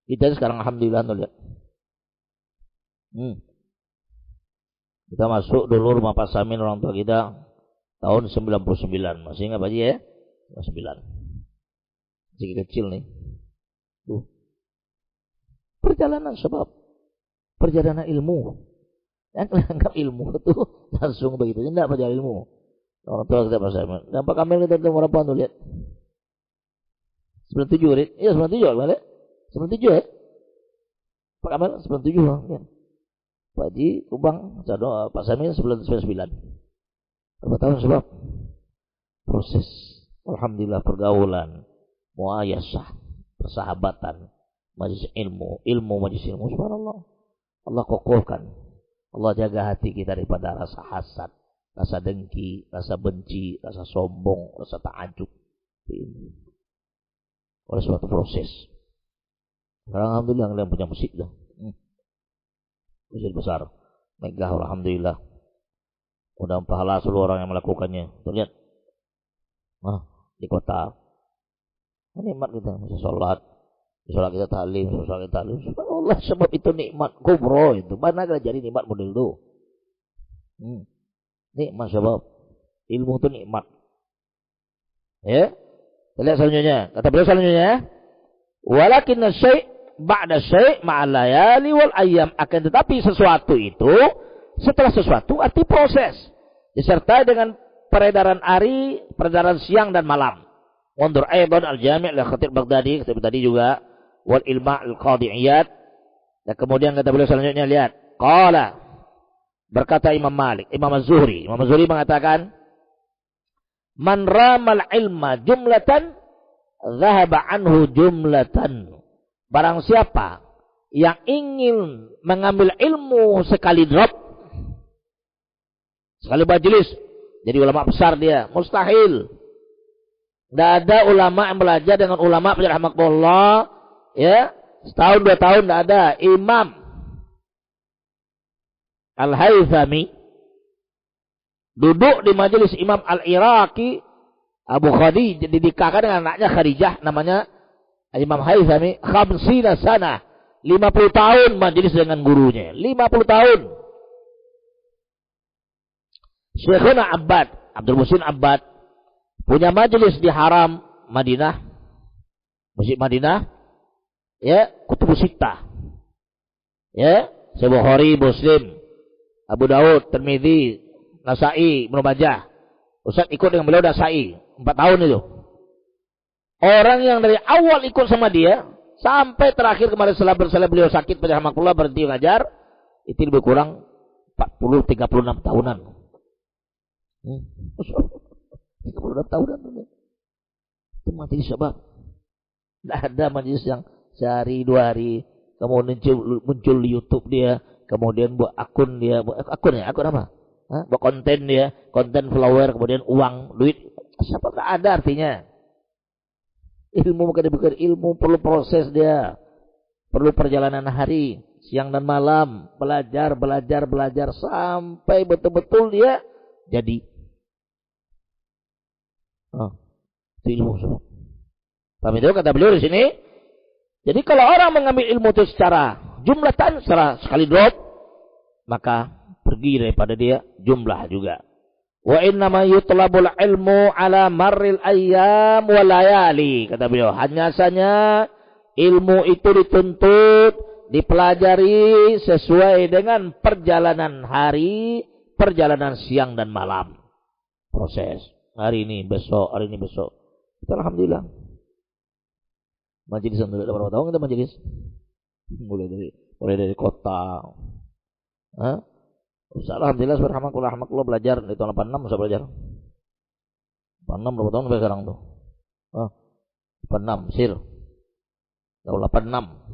Kita sekarang alhamdulillah lihat. Kita masuk dulu rumah Pak Samin orang tua kita tahun 99. Masih ingat Pak Haji ya? 99. Masih kecil nih. Perjalanan sebab perjalanan ilmu. Yang anggap ilmu itu langsung begitu. Tidak perjalanan ilmu. Orang tua kita Pak Samin. Dan Pak Kamil kita berapa tuh lihat? 97 Rit. Iya 97 Pak. 97 ya? Pak Kamil 97 ya. Pak Haji Kubang Pak Samin 99. Berapa tahun sebab proses alhamdulillah pergaulan, muayasah, persahabatan, majlis ilmu majlis ilmu, subhanallah. Allah kokohkan, Allah jaga hati kita daripada rasa hasad, rasa dengki, rasa benci, rasa sombong, rasa ta'ajub. Oleh suatu proses. Sekarang alhamdulillah kalian punya masjid dah. Masjid besar, megah alhamdulillah. Udah pahala seluruh orang yang melakukannya. Tuh lihat, di kota. Nikmat kita, masih sholat. Sholat kita ta'lim, sholat kita ta'lim. Subhanallah, sebab itu nikmat kubro itu. Mana kita jadi nikmat model itu? Nikmat sebab ilmu itu nikmat. Ya, kita lihat selanjutnya. Kata beliau selanjutnya, walakin syai' ba'da syai' ma'al layali wal ayyam. Akan tetapi sesuatu itu setelah sesuatu arti proses, disertai dengan peredaran hari, peredaran siang dan malam. Wandur aidan al-jami' li Khatib Baghdadi, Khatib tadi juga wal ilma' al-qadiyat. Dan kemudian kata beliau selanjutnya, lihat, qala, berkata Imam Malik, Imam Az-Zuhri mengatakan, man ramal ilma jumlatan dhahaba anhu jumlatan. Barang siapa yang ingin mengambil ilmu sekali drop, sekali majelis, jadi ulama besar dia, mustahil. Tidak ada ulama yang belajar dengan ulama rahmatullah, ya, setahun 2 tahun tidak ada. Imam Al-Haythami duduk di majelis Imam Al-Iraqi Abu Khadijah, didikahkan dengan anaknya Khadijah, namanya Imam Haythami, 50 sana, 50 tahun majelis dengan gurunya, 50 tahun. Syekhuna Abbad, Abdul Muhsin Abbad, punya majelis di Haram Madinah, Masjid Madinah, ya, Kutubus Sittah, ya, Sahih Bukhari, Muslim, Abu Daud, Tirmidzi, Nasa'i, Ibnu Majah. Ustaz ikut dengan beliau Nasa'i 4 tahun itu. Orang yang dari awal ikut sama dia sampai terakhir kemarin setelah beliau sakit pada rahmatullah berhenti ngajar, itu lebih kurang 36 tahunan. 36 tahunan itu majelis sebab. Tidak ada majelis yang sehari 2 hari kemudian muncul di YouTube dia, kemudian buat akun dia, akun apa? Buat konten dia, konten follower, kemudian uang, duit. Siapa tak ada artinya. Ilmu bukan dibukir, ilmu perlu proses dia, perlu perjalanan hari, siang dan malam, belajar sampai betul-betul dia jadi. Itu ilmu. Paham itu kata beliau di sini. Jadi kalau orang mengambil ilmu itu secara jumlatan, secara sekali drop, maka pergi daripada dia jumlah juga. Wa innama yutlabul ilmu ala marril ayyam wa layali, kata beliau. Hanya saja ilmu itu dituntut dipelajari sesuai dengan perjalanan hari, perjalanan siang dan malam. Proses. Hari ini, besok, hari ini, besok. Kita alhamdulillah. Majelis untuk berapa tahun kita majelis? Mulai dari kota. Alhamdulillah, subhanallah, belajar di tahun 86 bisa belajar. 86 berapa tahun sampai sekarang tuh? 86 Mesir. Tahun 86.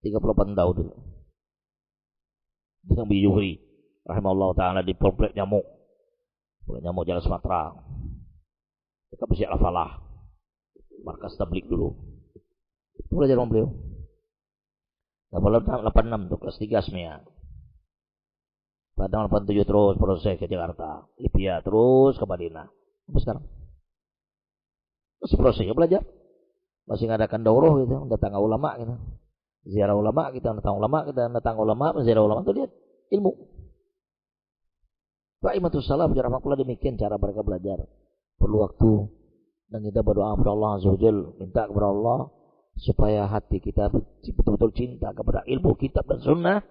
38 tahun dulu. Dengan Biyuhri rahimahullah ta'ala di komplek nyamuk. Komplek nyamuk Jalan Sumatera. Dekat Masjid Al-Falah. Markas tablik dulu. Itu belajar sama beliau. Tahun 86 tuh kelas 3 SMEA. Padahal 87 terus proses ke Jakarta, Libya terus ke Madinah. Sampai sekarang. Terus prosesnya belajar. Masih ngadakan daurah gitu, datang ulama gitu. Ziarah ulama, kita datang ulama, ziarah ulama itu lihat ilmu. Fa'imatus salam rahmatullah demikian cara mereka belajar. Perlu waktu dan kita berdoa kepada Allah Azza wa Jalla, minta kepada Allah supaya hati kita betul-betul cinta kepada ilmu kitab dan sunnah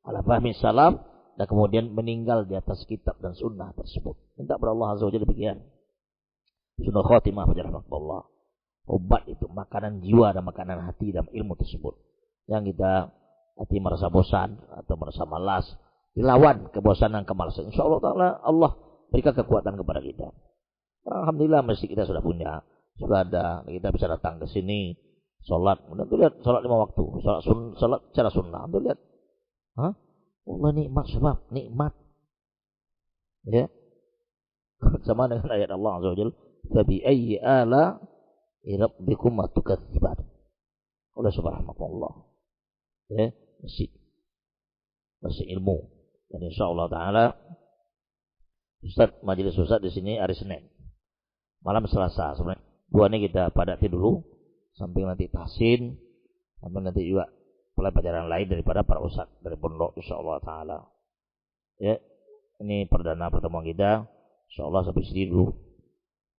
ala fahmi salaf dan kemudian meninggal di atas kitab dan sunnah tersebut. Minta kepada Allah Azza wa Jalla demikian. Sunnah khatimah rahmatullah. Obat itu makanan jiwa dan makanan hati dalam ilmu tersebut. Yang kita hati merasa bosan atau merasa malas, dilawan kebosanan kemalasan. Insyaallah taala Allah berikan kekuatan kepada kita. Alhamdulillah masjid kita sudah punya, sudah ada, kita bisa datang ke sini, sholat. Kemudian tuh lihat sholat 5 waktu, sholat secara sunnah. Tuh lihat, Allah nikmat sebab nikmat. Ya, sama dengan ayat Allah Azza wa Jalla, "Fabi ayyi ala rabbikum tukadziban." Oleh subhanallah. Ya, masih ilmu. Dan insyaallah taala majelis Ustaz di sini hari Senin. Malam Selasa sebenarnya. 2 ini kita padati dulu sampai nanti tahsin, sampai nanti juga pelajaran lain daripada para ustaz dari pondok insyaallah taala. Ya, ini perdana pertemuan kita. Insyaallah sampai sini dulu.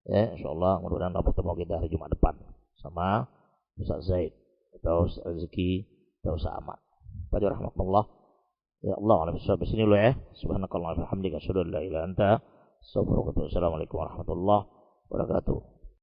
Ya, insyaallah mudah-mudahan pertemuan kita hari Jumat depan sama Ustaz Zaid atau Ustaz Rezeki atau Ustaz Ahmad. Pada rahmatullah. Ya Allah, alhamdulillah sampai sini dulu ya. Subhanakallah wa bihamdika asyhadu an la ilaha illa anta astaghfiruka wa atubu ilaik. Assalamualaikum warahmatullahi wabarakatuh.